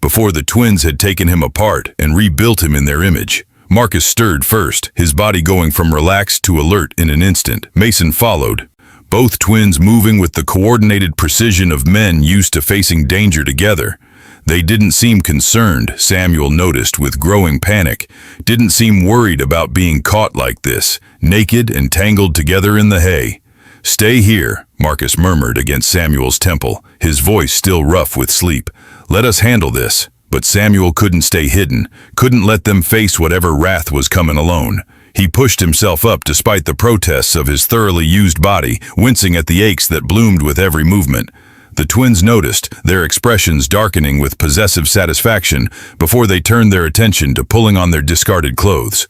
before the twins had taken him apart and rebuilt him in their image. Marcus stirred first, his body going from relaxed to alert in an instant. Mason followed, both twins moving with the coordinated precision of men used to facing danger together. They didn't seem concerned, Samuel noticed with growing panic, didn't seem worried about being caught like this, naked and tangled together in the hay. "Stay here," Marcus murmured against Samuel's temple, his voice still rough with sleep. "Let us handle this." But Samuel couldn't stay hidden, couldn't let them face whatever wrath was coming alone. He pushed himself up despite the protests of his thoroughly used body, wincing at the aches that bloomed with every movement. The twins noticed, their expressions darkening with possessive satisfaction before they turned their attention to pulling on their discarded clothes.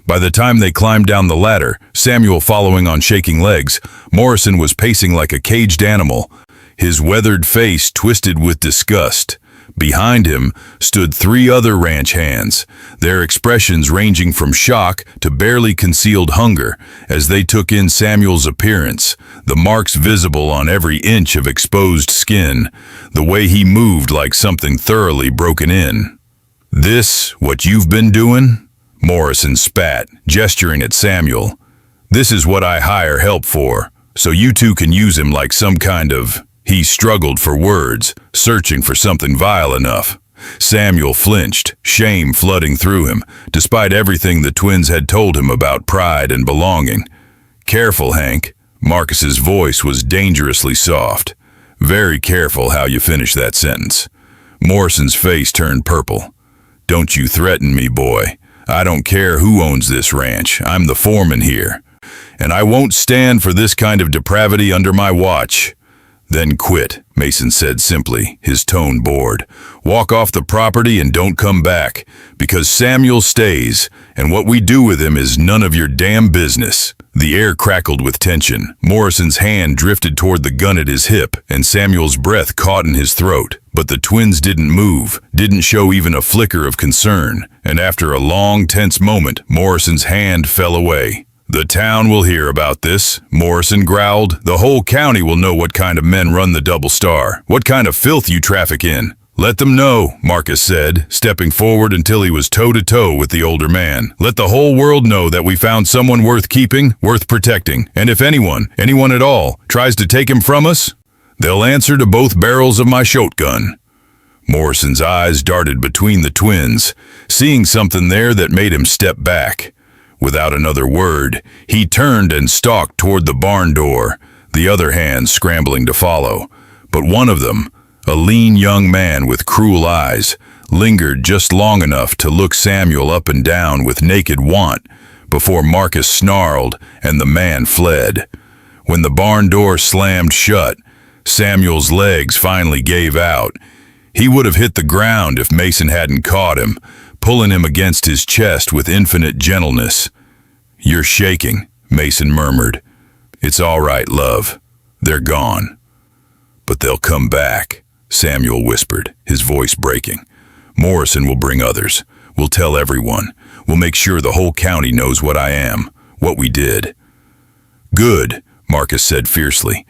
By the time they climbed down the ladder, Samuel following on shaking legs, Morrison was pacing like a caged animal, his weathered face twisted with disgust. Behind him stood three other ranch hands, their expressions ranging from shock to barely concealed hunger as they took in Samuel's appearance, the marks visible on every inch of exposed skin, the way he moved like something thoroughly broken in. "This, what you've been doing?" Morrison spat, gesturing at Samuel. "This is what I hire help for, so you two can use him like some kind of..." He struggled for words, searching for something vile enough. Samuel flinched, shame flooding through him, despite everything the twins had told him about pride and belonging. "Careful, Hank." Marcus's voice was dangerously soft. "Very careful how you finish that sentence." Morrison's face turned purple. "Don't you threaten me, boy. I don't care who owns this ranch. I'm the foreman here. And I won't stand for this kind of depravity under my watch." "Then quit," Mason said simply, his tone bored. "Walk off the property and don't come back, because Samuel stays, and what we do with him is none of your damn business." The air crackled with tension. Morrison's hand drifted toward the gun at his hip, and Samuel's breath caught in his throat. But the twins didn't move, didn't show even a flicker of concern, and after a long, tense moment, Morrison's hand fell away. "The town will hear about this," Morrison growled. "The whole county will know what kind of men run the Double Star, what kind of filth you traffic in." "Let them know," Marcus said, stepping forward until he was toe-to-toe with the older man. "Let the whole world know that we found someone worth keeping, worth protecting, and if anyone at all, tries to take him from us, they'll answer to both barrels of my shotgun." Morrison's eyes darted between the twins, seeing something there that made him step back. Without another word, he turned and stalked toward the barn door, the other hand scrambling to follow. But one of them, a lean young man with cruel eyes, lingered just long enough to look Samuel up and down with naked want before Marcus snarled and the man fled. When the barn door slammed shut, Samuel's legs finally gave out. He would have hit the ground if Mason hadn't caught him, pulling him against his chest with infinite gentleness. "You're shaking," Mason murmured. "It's all right, love. They're gone." "But they'll come back," Samuel whispered, his voice breaking. "Morrison will bring others. We'll tell everyone. We'll make sure the whole county knows what I am, what we did." "Good," Marcus said fiercely,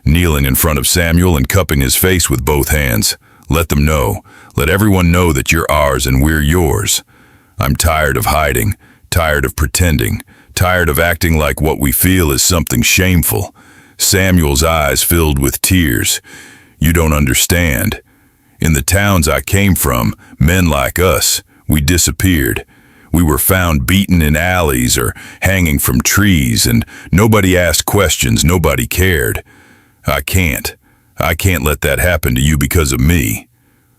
kneeling in front of Samuel and cupping his face with both hands. "Let them know. Let everyone know that you're ours and we're yours. I'm tired of hiding, tired of pretending, tired of acting like what we feel is something shameful." Samuel's eyes filled with tears. "You don't understand. In the towns I came from, men like us, we disappeared. We were found beaten in alleys or hanging from trees, and nobody asked questions, nobody cared. I can't let that happen to you because of me."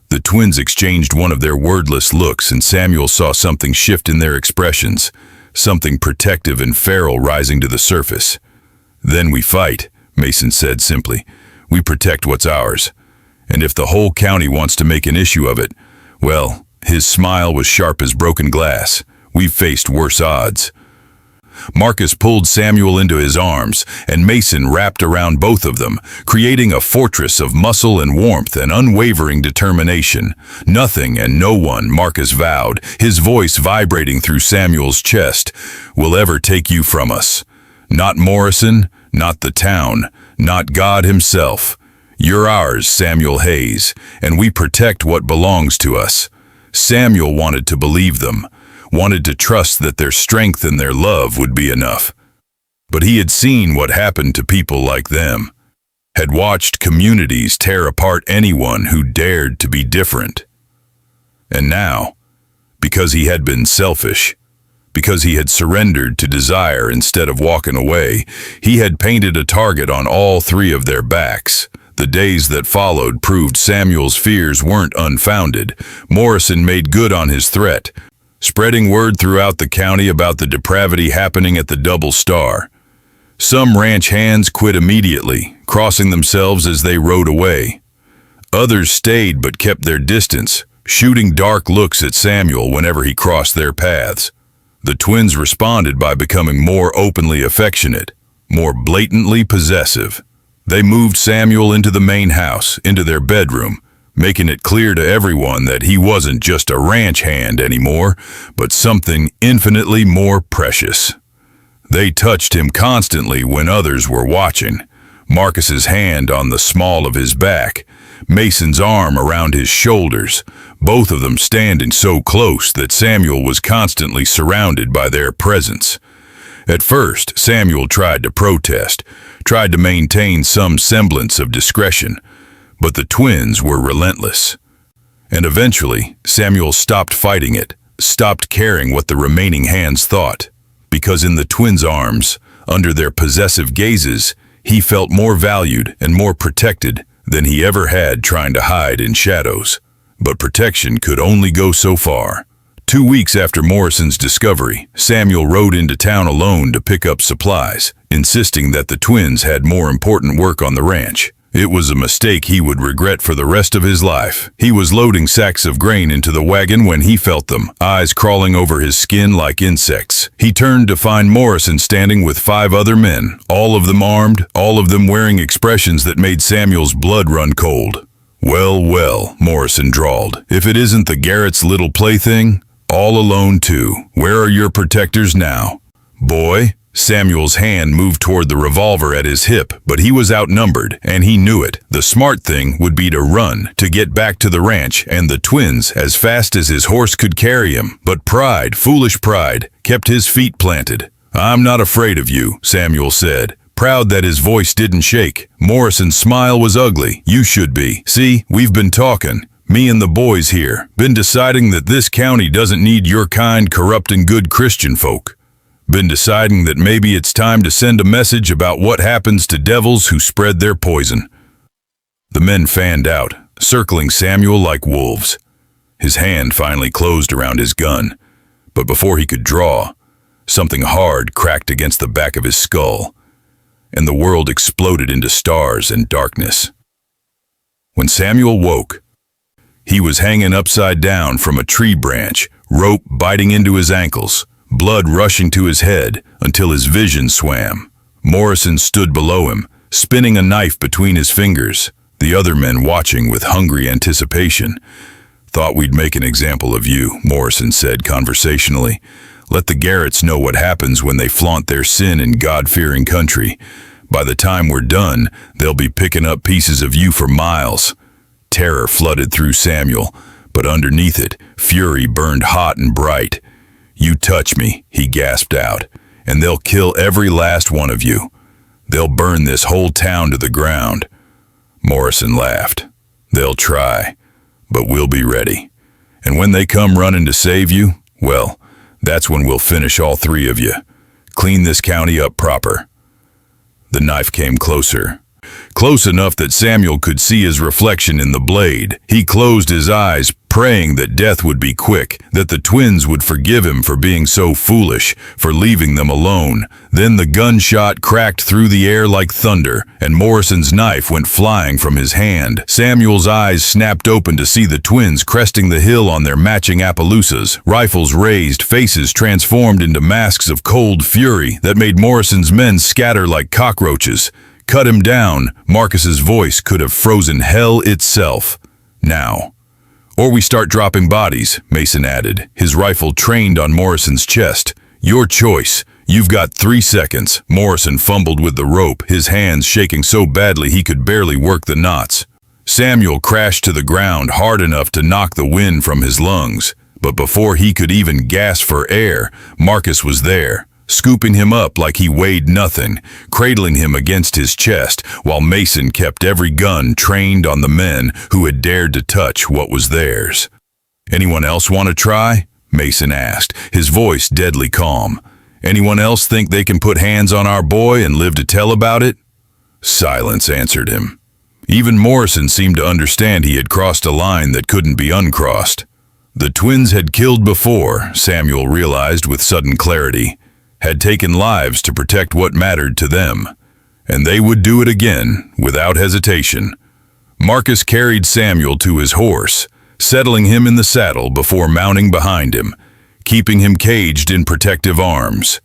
The twins exchanged one of their wordless looks, and Samuel saw something shift in their expressions, something protective and feral rising to the surface. "Then we fight," Mason said simply. "We protect what's ours. And if the whole county wants to make an issue of it, well," his smile was sharp as broken glass, "we've faced worse odds." Marcus pulled Samuel into his arms, and Mason wrapped around both of them, creating a fortress of muscle and warmth and unwavering determination. "Nothing and no one," Marcus vowed, his voice vibrating through Samuel's chest, "will ever take you from us. Not Morrison, not the town, not God himself. You're ours, Samuel Hayes, and we protect what belongs to us." Samuel wanted to believe them, wanted to trust that their strength and their love would be enough. But he had seen what happened to people like them, had watched communities tear apart anyone who dared to be different. And now, because he had been selfish, because he had surrendered to desire instead of walking away, he had painted a target on all three of their backs. The days that followed proved Samuel's fears weren't unfounded. Morrison made good on his threat, spreading word throughout the county about the depravity happening at the Double Star. Some ranch hands quit immediately, crossing themselves as they rode away. Others stayed but kept their distance, shooting dark looks at Samuel whenever he crossed their paths. The twins responded by becoming more openly affectionate, more blatantly possessive. They moved Samuel into the main house, into their bedroom, making it clear to everyone that he wasn't just a ranch hand anymore, but something infinitely more precious. They touched him constantly when others were watching. Marcus's hand on the small of his back, Mason's arm around his shoulders, both of them standing so close that Samuel was constantly surrounded by their presence. At first, Samuel tried to protest, tried to maintain some semblance of discretion, but the twins were relentless. And eventually, Samuel stopped fighting it, stopped caring what the remaining hands thought, because in the twins' arms, under their possessive gazes, he felt more valued and more protected than he ever had trying to hide in shadows. But protection could only go so far. 2 weeks after Morrison's discovery, Samuel rode into town alone to pick up supplies, insisting that the twins had more important work on the ranch. It was a mistake he would regret for the rest of his life. He was loading sacks of grain into the wagon when he felt them, eyes crawling over his skin like insects. He turned to find Morrison standing with 5 other men, all of them armed, all of them wearing expressions that made Samuel's blood run cold. "Well, well," Morrison drawled, "if it isn't the Garrett's little plaything, all alone too. Where are your protectors now?" "Boy," Samuel's hand moved toward the revolver at his hip, but he was outnumbered, and he knew it. The smart thing would be to run, to get back to the ranch and the twins as fast as his horse could carry him. But pride, foolish pride, kept his feet planted. "I'm not afraid of you," Samuel said, proud that his voice didn't shake. Morrison's smile was ugly. "You should be. See, we've been talking. Me and the boys here, been deciding that this county doesn't need your kind, corrupt and good Christian folk. Been deciding that maybe it's time to send a message about what happens to devils who spread their poison." The men fanned out, circling Samuel like wolves. His hand finally closed around his gun, but before he could draw, something hard cracked against the back of his skull, and the world exploded into stars and darkness. When Samuel woke, he was hanging upside down from a tree branch, rope biting into his ankles, blood rushing to his head until his vision swam. Morrison stood below him, spinning a knife between his fingers, the other men watching with hungry anticipation. "Thought we'd make an example of you," Morrison said conversationally. "Let the Garretts know what happens when they flaunt their sin in God-fearing country. By the time we're done, they'll be picking up pieces of you for miles." Terror flooded through Samuel, but underneath it, fury burned hot and bright. "You touch me," he gasped out, "and they'll kill every last one of you. They'll burn this whole town to the ground." Morrison laughed. "They'll try, but we'll be ready. And when they come running to save you, well, that's when we'll finish all 3 of you. Clean this county up proper." The knife came closer. Close enough that Samuel could see his reflection in the blade. He closed his eyes, praying that death would be quick, that the twins would forgive him for being so foolish, for leaving them alone. Then the gunshot cracked through the air like thunder, and Morrison's knife went flying from his hand. Samuel's eyes snapped open to see the twins cresting the hill on their matching Appaloosas, rifles raised, faces transformed into masks of cold fury that made Morrison's men scatter like cockroaches. "Cut him down," Marcus's voice could have frozen hell itself. "Now. Or we start dropping bodies," Mason added, his rifle trained on Morrison's chest. "Your choice. You've got 3 seconds." Morrison fumbled with the rope, his hands shaking so badly he could barely work the knots. Samuel crashed to the ground hard enough to knock the wind from his lungs, but before he could even gasp for air, Marcus was there, scooping him up like he weighed nothing, cradling him against his chest, while Mason kept every gun trained on the men who had dared to touch what was theirs. "Anyone else want to try?" Mason asked, his voice deadly calm. "Anyone else think they can put hands on our boy and live to tell about it?" Silence answered him. Even Morrison seemed to understand he had crossed a line that couldn't be uncrossed. The twins had killed before, Samuel realized with sudden clarity, had taken lives to protect what mattered to them, and they would do it again without hesitation. Marcus carried Samuel to his horse, settling him in the saddle before mounting behind him, keeping him caged in protective arms.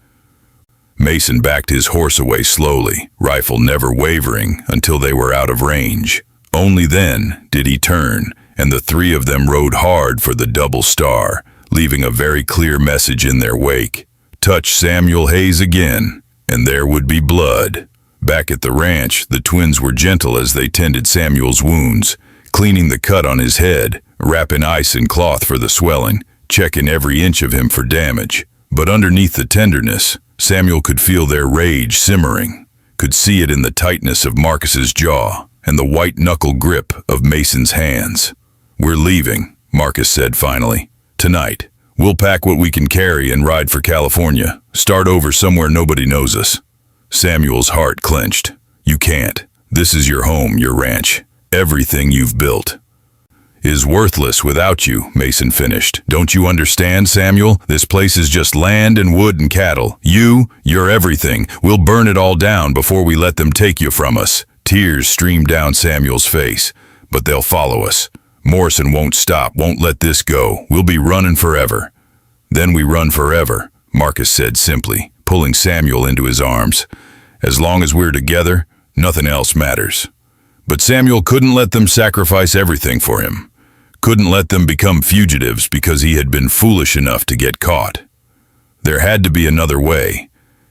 Mason backed his horse away slowly, rifle never wavering until they were out of range. Only then did he turn, and the three of them rode hard for the double star, leaving a very clear message in their wake. Touch Samuel Hayes again, and there would be blood. Back at the ranch, the twins were gentle as they tended Samuel's wounds, cleaning the cut on his head, wrapping ice and cloth for the swelling, checking every inch of him for damage. But underneath the tenderness, Samuel could feel their rage simmering, could see it in the tightness of Marcus's jaw and the white-knuckle grip of Mason's hands. "We're leaving," Marcus said finally. "Tonight. We'll pack what we can carry and ride for California. Start over somewhere nobody knows us." Samuel's heart clenched. "You can't. This is your home, your ranch. Everything you've built is worthless without you," Mason finished. "Don't you understand, Samuel? This place is just land and wood and cattle. You're everything. We'll burn it all down before we let them take you from us." Tears streamed down Samuel's face. "But they'll follow us. Morrison won't stop, won't let this go. We'll be running forever." "Then we run forever," Marcus said simply, pulling Samuel into his arms. "As long as we're together, nothing else matters." But Samuel couldn't let them sacrifice everything for him. Couldn't let them become fugitives because he had been foolish enough to get caught. There had to be another way.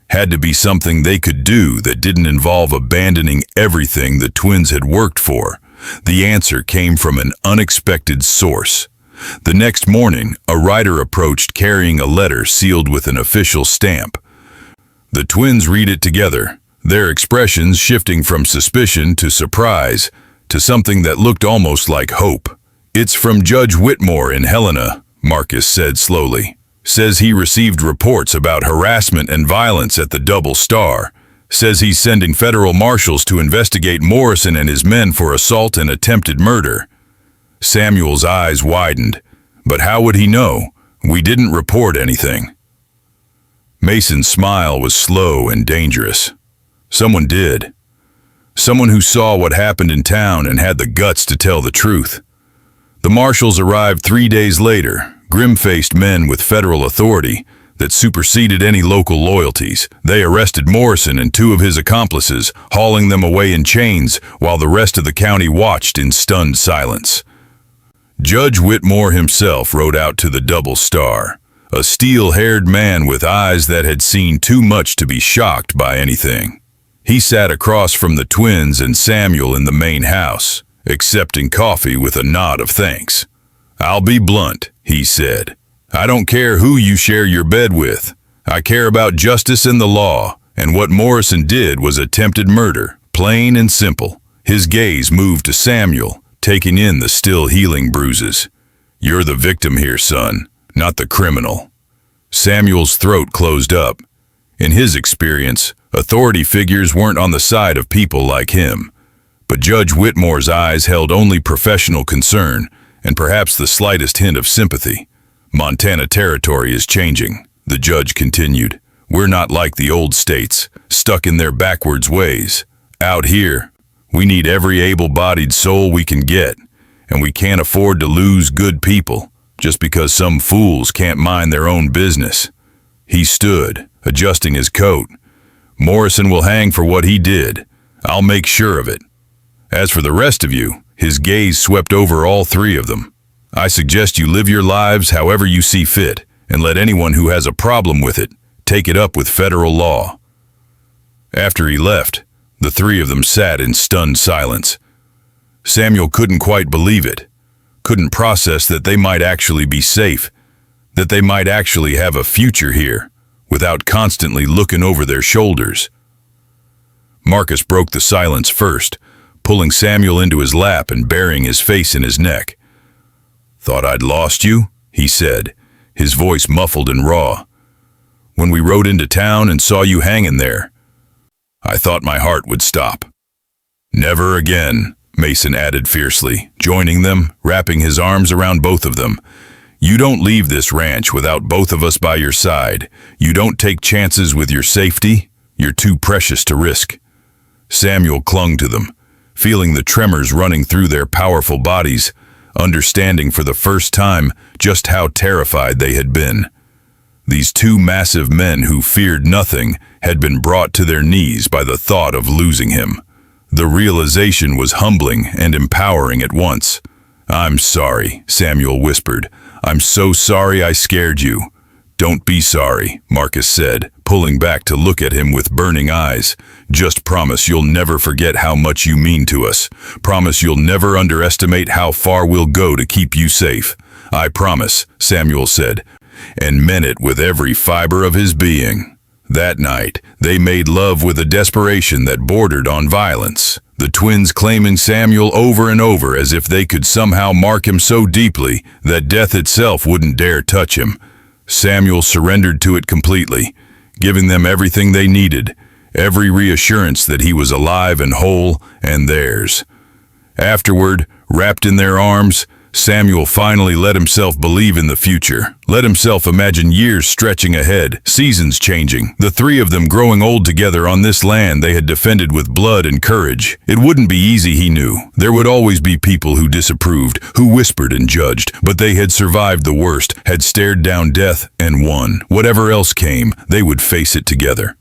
Had to be something they could do that didn't involve abandoning everything the twins had worked for. The answer came from an unexpected source. The next morning, a rider approached carrying a letter sealed with an official stamp. The twins read it together, their expressions shifting from suspicion to surprise to something that looked almost like hope. "It's from Judge Whitmore in Helena," Marcus said slowly. "Says he received reports about harassment and violence at the Double Star. Says he's sending federal marshals to investigate Morrison and his men for assault and attempted murder." Samuel's eyes widened. "But how would he know? We didn't report anything." Mason's smile was slow and dangerous. "Someone did. Someone who saw what happened in town and had the guts to tell the truth. The marshals arrived 3 days later, grim-faced men with federal authority that superseded any local loyalties. They arrested Morrison and 2 of his accomplices, hauling them away in chains while the rest of the county watched in stunned silence. Judge Whitmore himself rode out to the Double Star, a steel-haired man with eyes that had seen too much to be shocked by anything. He sat across from the twins and Samuel in the main house, accepting coffee with a nod of thanks. "I'll be blunt," he said. "I don't care who you share your bed with. I care about justice and the law, and what Morrison did was attempted murder, plain and simple." His gaze moved to Samuel, taking in the still healing bruises. "You're the victim here, son, not the criminal." Samuel's throat closed up. In his experience, authority figures weren't on the side of people like him. But Judge Whitmore's eyes held only professional concern and perhaps the slightest hint of sympathy. "Montana territory is changing," the judge continued. "We're not like the old states, stuck in their backwards ways. Out here, we need every able-bodied soul we can get, and we can't afford to lose good people just because some fools can't mind their own business." He stood, adjusting his coat. "Morrison will hang for what he did. I'll make sure of it. As for the rest of you," his gaze swept over all 3 of them, "I suggest you live your lives however you see fit, and let anyone who has a problem with it take it up with federal law." After he left, the 3 of them sat in stunned silence. Samuel couldn't quite believe it, couldn't process that they might actually be safe, that they might actually have a future here, without constantly looking over their shoulders. Marcus broke the silence first, pulling Samuel into his lap and burying his face in his neck. "Thought I'd lost you?" he said, his voice muffled and raw. "When we rode into town and saw you hanging there, I thought my heart would stop." "Never again," Mason added fiercely, joining them, wrapping his arms around both of them. "You don't leave this ranch without both of us by your side. You don't take chances with your safety. You're too precious to risk." Samuel clung to them, feeling the tremors running through their powerful bodies, understanding for the first time just how terrified they had been. These two massive men who feared nothing had been brought to their knees by the thought of losing him. The realization was humbling and empowering at once. "I'm sorry," Samuel whispered. "I'm so sorry I scared you." "Don't be sorry," Marcus said, pulling back to look at him with burning eyes. "Just promise you'll never forget how much you mean to us. Promise you'll never underestimate how far we'll go to keep you safe." "I promise," Samuel said, and meant it with every fiber of his being. That night, they made love with a desperation that bordered on violence, the twins claiming Samuel over and over as if they could somehow mark him so deeply that death itself wouldn't dare touch him. Samuel surrendered to it completely, giving them everything they needed, every reassurance that he was alive and whole and theirs. Afterward, wrapped in their arms, Samuel finally let himself believe in the future, let himself imagine years stretching ahead, seasons changing, the three of them growing old together on this land they had defended with blood and courage. It wouldn't be easy, he knew. There would always be people who disapproved, who whispered and judged, but they had survived the worst, had stared down death and won. Whatever else came, they would face it together.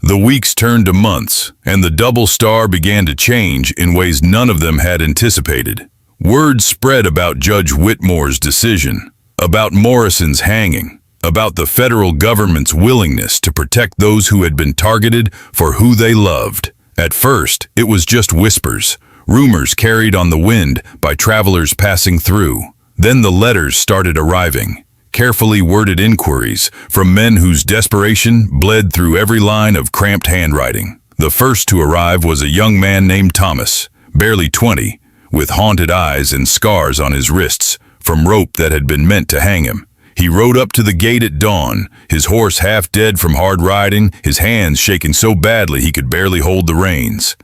The weeks turned to months, and the double star began to change in ways none of them had anticipated. Word spread about Judge Whitmore's decision, about Morrison's hanging, about the federal government's willingness to protect those who had been targeted for who they loved. At first, it was just whispers, rumors carried on the wind by travelers passing through. Then the letters started arriving, carefully worded inquiries from men whose desperation bled through every line of cramped handwriting. The first to arrive was a young man named Thomas, barely 20, with haunted eyes and scars on his wrists from rope that had been meant to hang him. He rode up to the gate at dawn, his horse half dead from hard riding, his hands shaking so badly he could barely hold the reins.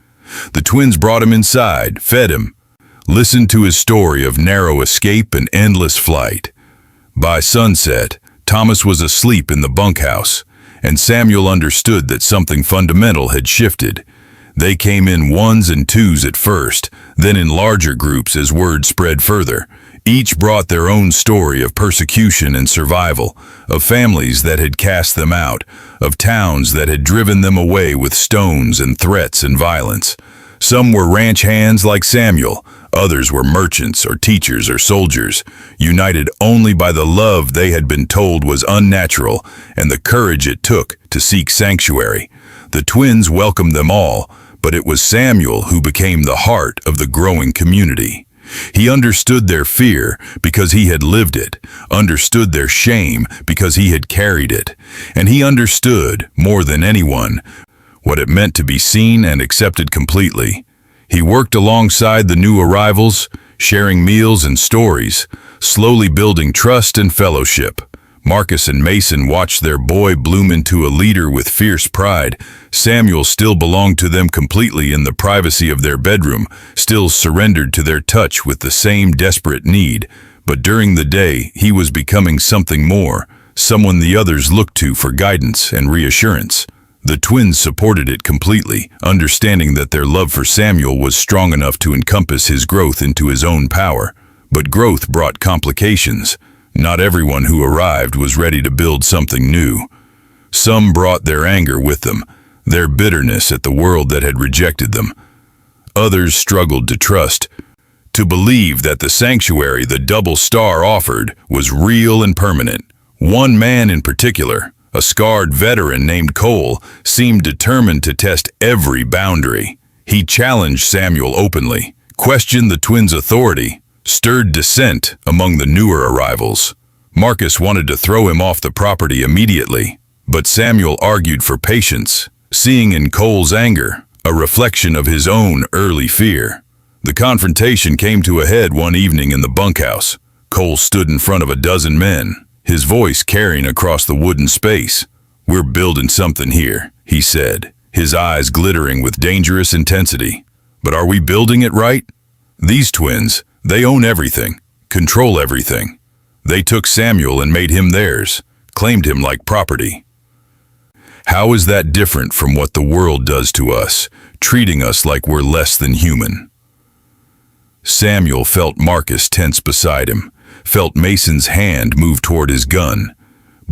The twins brought him inside, fed him, listened to his story of narrow escape and endless flight. By sunset, Thomas was asleep in the bunkhouse, and Samuel understood that something fundamental had shifted. They came in ones and twos at first, then in larger groups as word spread further. Each brought their own story of persecution and survival, of families that had cast them out, of towns that had driven them away with stones and threats and violence. Some were ranch hands like Samuel, others were merchants or teachers or soldiers, united only by the love they had been told was unnatural and the courage it took to seek sanctuary. The twins welcomed them all, but it was Samuel who became the heart of the growing community. He understood their fear because he had lived it, understood their shame because he had carried it, and he understood, more than anyone, what it meant to be seen and accepted completely. He worked alongside the new arrivals, sharing meals and stories, slowly building trust and fellowship. Marcus and Mason watched their boy bloom into a leader with fierce pride. Samuel still belonged to them completely in the privacy of their bedroom, still surrendered to their touch with the same desperate need. But during the day, he was becoming something more, someone the others looked to for guidance and reassurance. The twins supported it completely, understanding that their love for Samuel was strong enough to encompass his growth into his own power. But growth brought complications. Not everyone who arrived was ready to build something new. Some brought their anger with them, their bitterness at the world that had rejected them. Others struggled to trust, to believe that the sanctuary the double star offered was real and permanent. One man in particular, a scarred veteran named Cole, seemed determined to test every boundary. He challenged Samuel openly, questioned the twins' authority, stirred dissent among the newer arrivals. Marcus wanted to throw him off the property immediately, but Samuel argued for patience, seeing in Cole's anger a reflection of his own early fear. The confrontation came to a head one evening in the bunkhouse. Cole stood in front of a dozen men, his voice carrying across the wooden space. "We're building something here," he said, his eyes glittering with dangerous intensity. "But are we building it right? These twins, they own everything, control everything. They took Samuel and made him theirs, claimed him like property. How is that different from what the world does to us, treating us like we're less than human?" Samuel felt Marcus tense beside him, felt Mason's hand move toward his gun,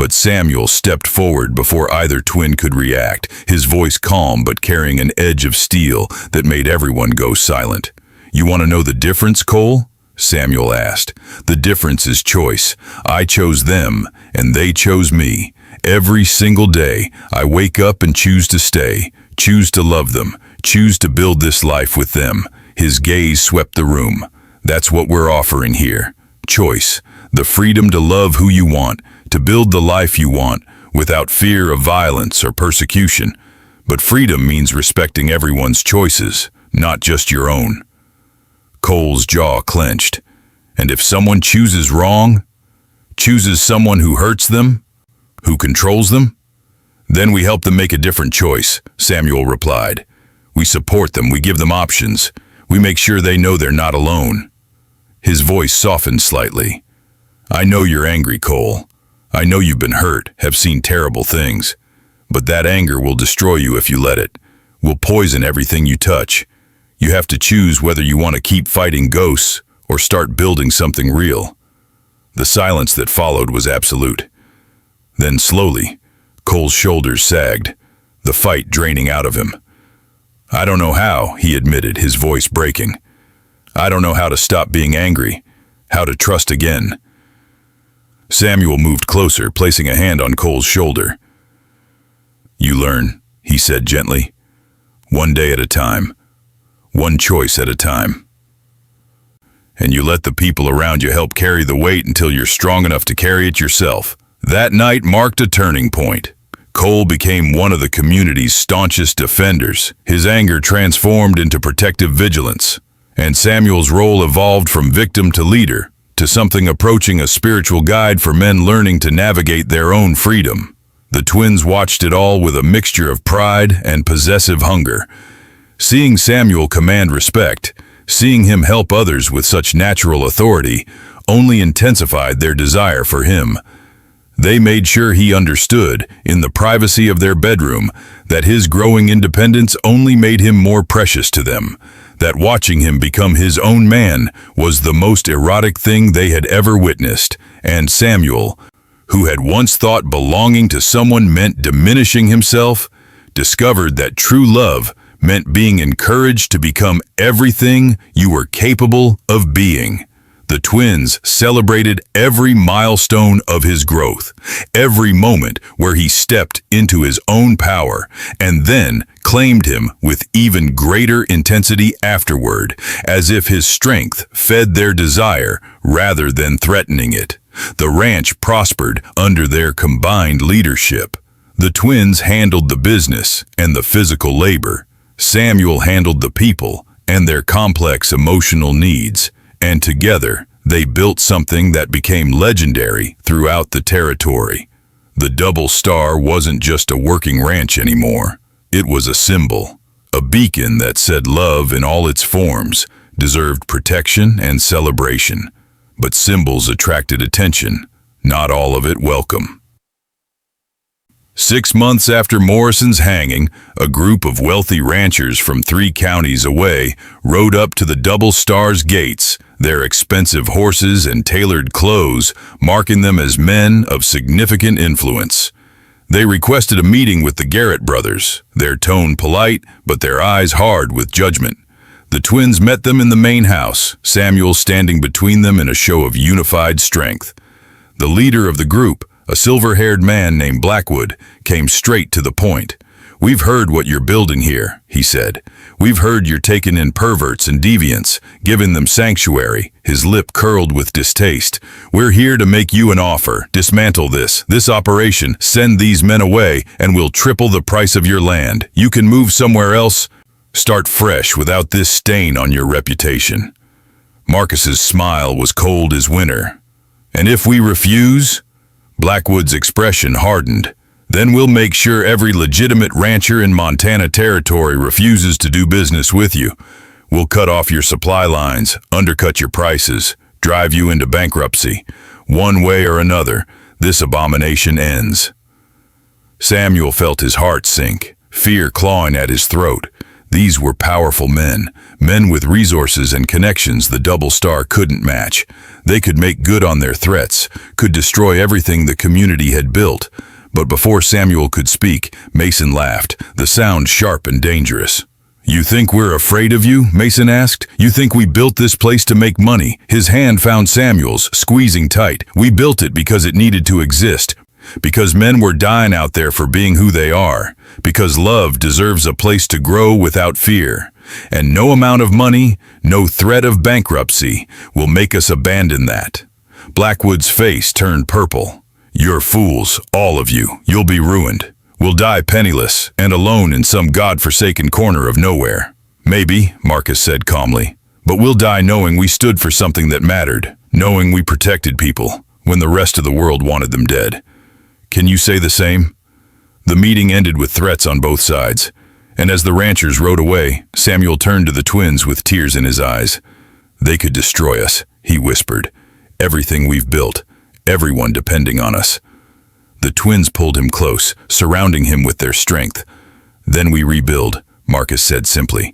But Samuel stepped forward before either twin could react, his voice calm but carrying an edge of steel that made everyone go silent. "You want to know the difference, Cole?" Samuel asked. "The difference is choice. I chose them, and they chose me. Every single day, I wake up and choose to stay, choose to love them, choose to build this life with them." His gaze swept the room. "That's what we're offering here. Choice. The freedom to love who you want, to build the life you want, without fear of violence or persecution. But freedom means respecting everyone's choices, not just your own." Cole's jaw clenched. "And if someone chooses wrong, chooses someone who hurts them, who controls them, then we help them make a different choice," Samuel replied. "We support them, we give them options, we make sure they know they're not alone." His voice softened slightly. "I know you're angry, Cole. I know you've been hurt, have seen terrible things. But that anger will destroy you if you let it. Will poison everything you touch. You have to choose whether you want to keep fighting ghosts or start building something real." The silence that followed was absolute. Then slowly, Cole's shoulders sagged, the fight draining out of him. "I don't know how," he admitted, his voice breaking. "I don't know how to stop being angry, how to trust again." Samuel moved closer, placing a hand on Cole's shoulder. "You learn," he said gently. "One day at a time. One choice at a time. And you let the people around you help carry the weight until you're strong enough to carry it yourself." That night marked a turning point. Cole became one of the community's staunchest defenders. His anger transformed into protective vigilance, and Samuel's role evolved from victim to leader, to something approaching a spiritual guide for men learning to navigate their own freedom. The twins watched it all with a mixture of pride and possessive hunger. Seeing Samuel command respect, seeing him help others with such natural authority, only intensified their desire for him. They made sure he understood, in the privacy of their bedroom, that his growing independence only made him more precious to them, that watching him become his own man was the most erotic thing they had ever witnessed, and Samuel, who had once thought belonging to someone meant diminishing himself, discovered that true love meant being encouraged to become everything you were capable of being. The twins celebrated every milestone of his growth, every moment where he stepped into his own power, and then claimed him with even greater intensity afterward, as if his strength fed their desire rather than threatening it. The ranch prospered under their combined leadership. The twins handled the business and the physical labor. Samuel handled the people and their complex emotional needs, and together they built something that became legendary throughout the territory. The Double Star wasn't just a working ranch anymore. It was a symbol, a beacon that said love in all its forms deserved protection and celebration. But symbols attracted attention, not all of it welcome. 6 months after Morrison's hanging, a group of wealthy ranchers from 3 counties away rode up to the Double Star's gates, their expensive horses and tailored clothes marking them as men of significant influence. They requested a meeting with the Garrett brothers, their tone polite, but their eyes hard with judgment. The twins met them in the main house, Samuel standing between them in a show of unified strength. The leader of the group, a silver-haired man named Blackwood, came straight to the point. "We've heard what you're building here," he said. "We've heard you're taking in perverts and deviants, giving them sanctuary." His lip curled with distaste. "We're here to make you an offer. Dismantle this operation, send these men away, and we'll triple the price of your land. You can move somewhere else. Start fresh without this stain on your reputation." Marcus's smile was cold as winter. "And if we refuse?" Blackwood's expression hardened. "Then we'll make sure every legitimate rancher in Montana Territory refuses to do business with you. We'll cut off your supply lines, undercut your prices, drive you into bankruptcy. One way or another, this abomination ends." Samuel felt his heart sink, fear clawing at his throat. These were powerful men, men with resources and connections the double star couldn't match. They could make good on their threats, could destroy everything the community had built. But before Samuel could speak, Mason laughed, the sound sharp and dangerous. "You think we're afraid of you?" Mason asked. "You think we built this place to make money?" His hand found Samuel's, squeezing tight. "We built it because it needed to exist. Because men were dying out there for being who they are. Because love deserves a place to grow without fear. And no amount of money, no threat of bankruptcy will make us abandon that." Blackwood's face turned purple. "You're fools, all of you. You'll be ruined. We'll die penniless and alone in some God-forsaken corner of nowhere." "Maybe," Marcus said calmly, "but we'll die knowing we stood for something that mattered, knowing we protected people when the rest of the world wanted them dead. Can you say the same?" The meeting ended with threats on both sides, and as the ranchers rode away, Samuel turned to the twins with tears in his eyes. "They could destroy us," he whispered. "Everything we've built, everyone depending on us." The twins pulled him close, surrounding him with their strength. "Then we rebuild," Marcus said simply.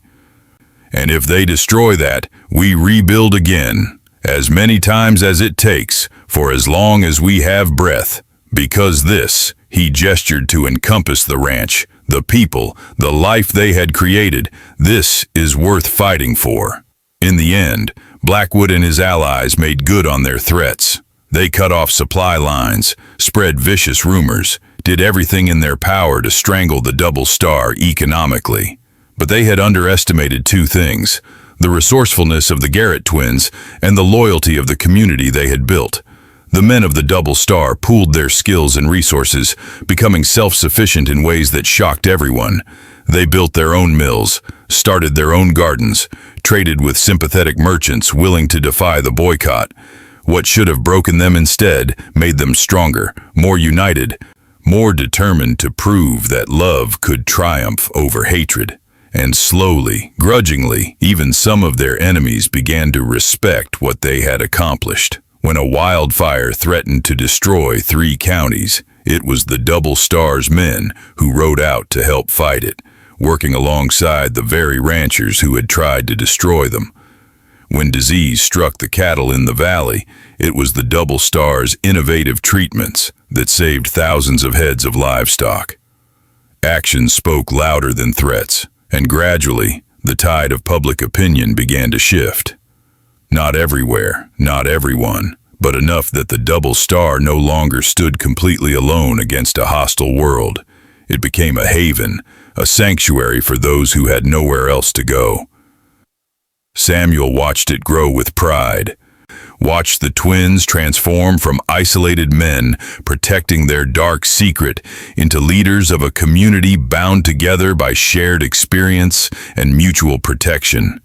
"And if they destroy that, we rebuild again, as many times as it takes, for as long as we have breath. Because this," he gestured to encompass the ranch, the people, the life they had created, "this is worth fighting for." In the end, Blackwood and his allies made good on their threats. They cut off supply lines, spread vicious rumors, did everything in their power to strangle the double star economically. But they had underestimated two things: the resourcefulness of the Garrett twins and the loyalty of the community they had built. The men of the double star pooled their skills and resources, becoming self-sufficient in ways that shocked everyone. They built their own mills, started their own gardens, traded with sympathetic merchants willing to defy the boycott. What should have broken them instead made them stronger, more united, more determined to prove that love could triumph over hatred. And slowly, grudgingly, even some of their enemies began to respect what they had accomplished. When a wildfire threatened to destroy 3 counties, it was the double star's men who rode out to help fight it, working alongside the very ranchers who had tried to destroy them. When disease struck the cattle in the valley, it was the double star's innovative treatments that saved thousands of heads of livestock. Actions spoke louder than threats, and gradually, the tide of public opinion began to shift. Not everywhere, not everyone, but enough that the double star no longer stood completely alone against a hostile world. It became a haven, a sanctuary for those who had nowhere else to go. Samuel watched it grow with pride, watched the twins transform from isolated men protecting their dark secret into leaders of a community bound together by shared experience and mutual protection.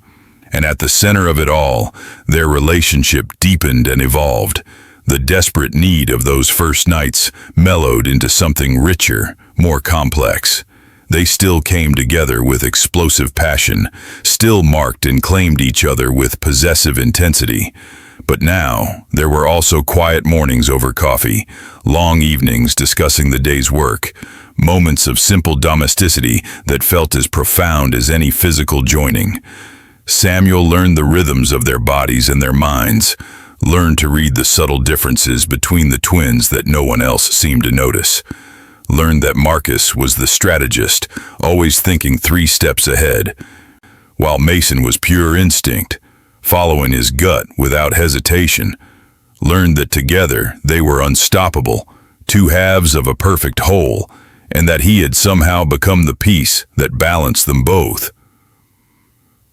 And at the center of it all, their relationship deepened and evolved. The desperate need of those first nights mellowed into something richer, more complex. They still came together with explosive passion, still marked and claimed each other with possessive intensity. But now, there were also quiet mornings over coffee, long evenings discussing the day's work, moments of simple domesticity that felt as profound as any physical joining. Samuel learned the rhythms of their bodies and their minds, learned to read the subtle differences between the twins that no one else seemed to notice. Learned that Marcus was the strategist, always thinking 3 steps ahead, while Mason was pure instinct, following his gut without hesitation. Learned that together they were unstoppable, 2 halves of a perfect whole, and that he had somehow become the piece that balanced them both.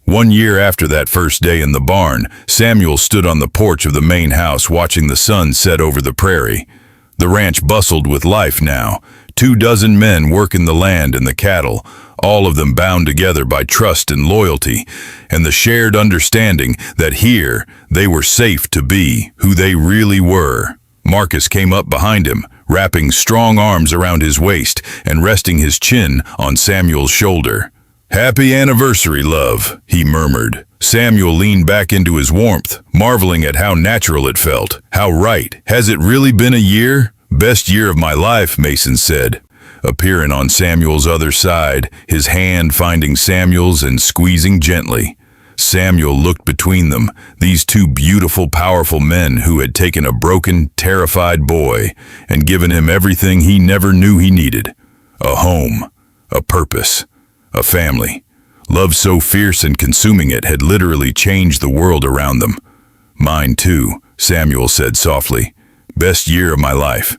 1 year after that first day in the barn, Samuel stood on the porch of the main house watching the sun set over the prairie. The ranch bustled with life now. 24 men working the land and the cattle, all of them bound together by trust and loyalty, and the shared understanding that here they were safe to be who they really were. Marcus came up behind him, wrapping strong arms around his waist and resting his chin on Samuel's shoulder. "Happy anniversary, love," he murmured. Samuel leaned back into his warmth, marveling at how natural it felt, how right. "Has it really been a year?" "Best year of my life," Mason said. appearing on Samuel's other side, his hand finding Samuel's and squeezing gently. Samuel looked between them, these two beautiful, powerful men who had taken a broken, terrified boy and given him everything he never knew he needed. A home, a purpose, a family. Love so fierce and consuming it had literally changed the world around them. "Mine too," Samuel said softly. "Best year of my life."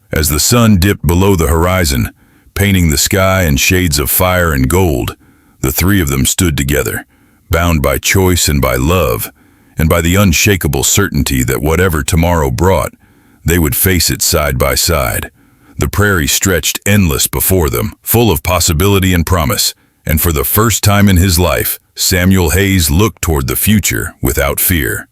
As the sun dipped below the horizon, painting the sky in shades of fire and gold, the three of them stood together, bound by choice and by love, and by the unshakable certainty that whatever tomorrow brought, they would face it side by side. The prairie stretched endless before them, full of possibility and promise, and for the first time in his life, Samuel Hayes looked toward the future without fear.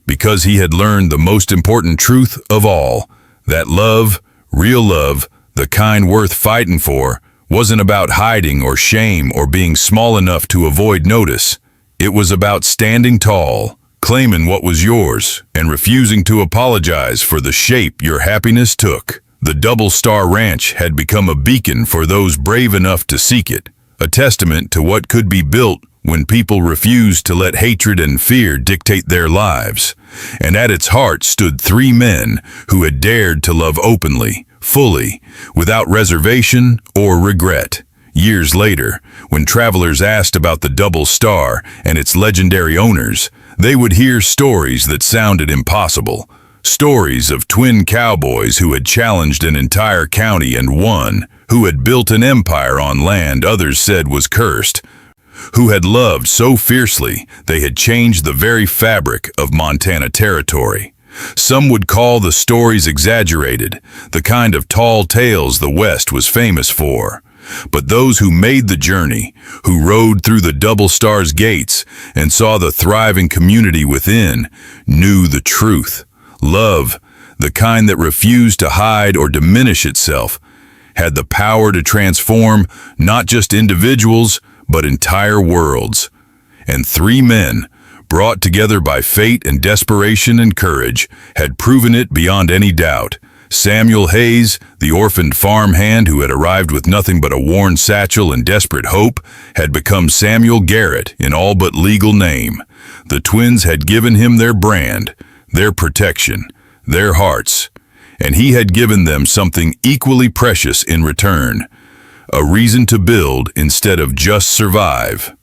Because he had learned the most important truth of all, that love, real love, the kind worth fighting for, wasn't about hiding or shame or being small enough to avoid notice. It was about standing tall, claiming what was yours, and refusing to apologize for the shape your happiness took. The Double Star Ranch had become a beacon for those brave enough to seek it, a testament to what could be built when people refused to let hatred and fear dictate their lives. And at its heart stood three men who had dared to love openly, fully, without reservation or regret. Years later, when travelers asked about the Double Star and its legendary owners, they would hear stories that sounded impossible. Stories of twin cowboys who had challenged an entire county and won, who had built an empire on land others said was cursed, who had loved so fiercely they had changed the very fabric of Montana territory. Some would call the stories exaggerated, the kind of tall tales the West was famous for. But those who made the journey, who rode through the Double Star's gates and saw the thriving community within, knew the truth. Love, the kind that refused to hide or diminish itself, had the power to transform not just individuals, but entire worlds. And three men, brought together by fate and desperation and courage, had proven it beyond any doubt. Samuel Hayes, the orphaned farmhand who had arrived with nothing but a worn satchel and desperate hope, had become Samuel Garrett in all but legal name. The twins had given him their brand, their protection, their hearts, and he had given them something equally precious in return. A reason to build instead of just survive,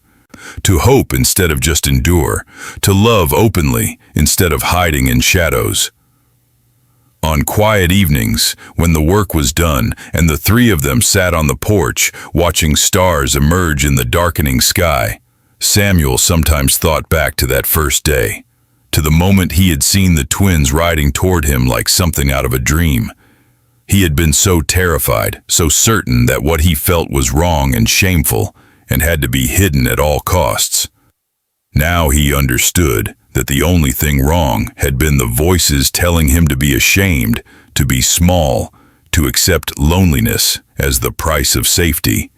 to hope instead of just endure, to love openly instead of hiding in shadows. On quiet evenings, when the work was done and the three of them sat on the porch watching stars emerge in the darkening sky, Samuel sometimes thought back to that first day, to the moment he had seen the twins riding toward him like something out of a dream. He had been so terrified, so certain that what he felt was wrong and shameful and had to be hidden at all costs. Now he understood that the only thing wrong had been the voices telling him to be ashamed, to be small, to accept loneliness as the price of safety.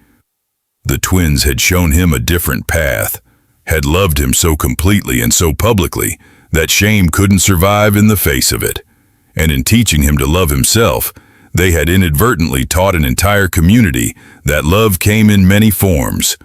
The twins had shown him a different path, had loved him so completely and so publicly that shame couldn't survive in the face of it. And in teaching him to love himself, they had inadvertently taught an entire community that love came in many forms,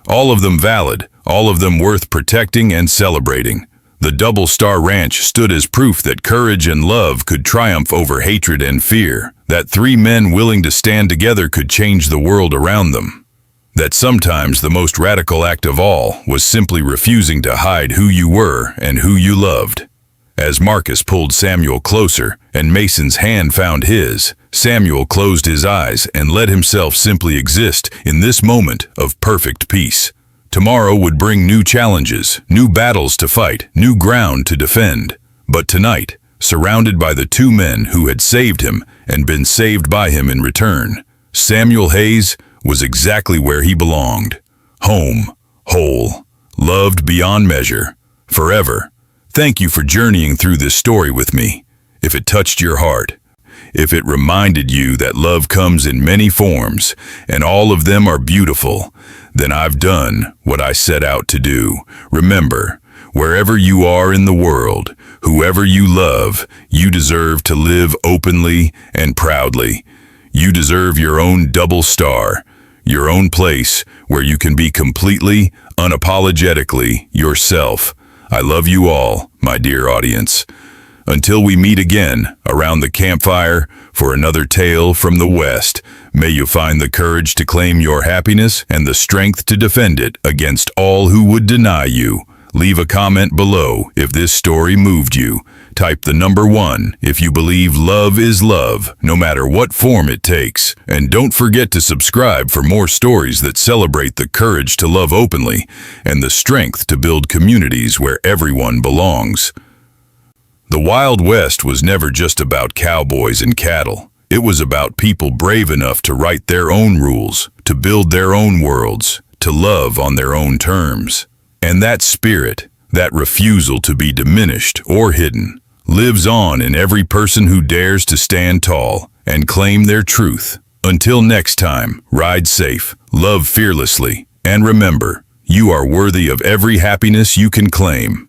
all of them valid, all of them worth protecting and celebrating. The Double Star Ranch stood as proof that courage and love could triumph over hatred and fear, that three men willing to stand together could change the world around them, that sometimes the most radical act of all was simply refusing to hide who you were and who you loved. As Marcus pulled Samuel closer and Mason's hand found his, Samuel closed his eyes and let himself simply exist in this moment of perfect peace. Tomorrow would bring new challenges, new battles to fight, new ground to defend. But tonight, surrounded by the two men who had saved him and been saved by him in return, Samuel Hayes was exactly where he belonged. Home, whole, loved beyond measure, forever. Thank you for journeying through this story with me. If it touched your heart, if it reminded you that love comes in many forms and all of them are beautiful, then I've done what I set out to do. Remember, wherever you are in the world, whoever you love, you deserve to live openly and proudly. You deserve your own double star, your own place where you can be completely, unapologetically yourself. I love you all, my dear audience. Until we meet again around the campfire for another tale from the West, may you find the courage to claim your happiness and the strength to defend it against all who would deny you. Leave a comment below if this story moved you. Type the number 1 if you believe love is love, no matter what form it takes. And don't forget to subscribe for more stories that celebrate the courage to love openly and the strength to build communities where everyone belongs. The Wild West was never just about cowboys and cattle. It was about people brave enough to write their own rules, to build their own worlds, to love on their own terms. And that spirit, that refusal to be diminished or hidden, lives on in every person who dares to stand tall and claim their truth. Until next time, ride safe, love fearlessly, and remember, you are worthy of every happiness you can claim.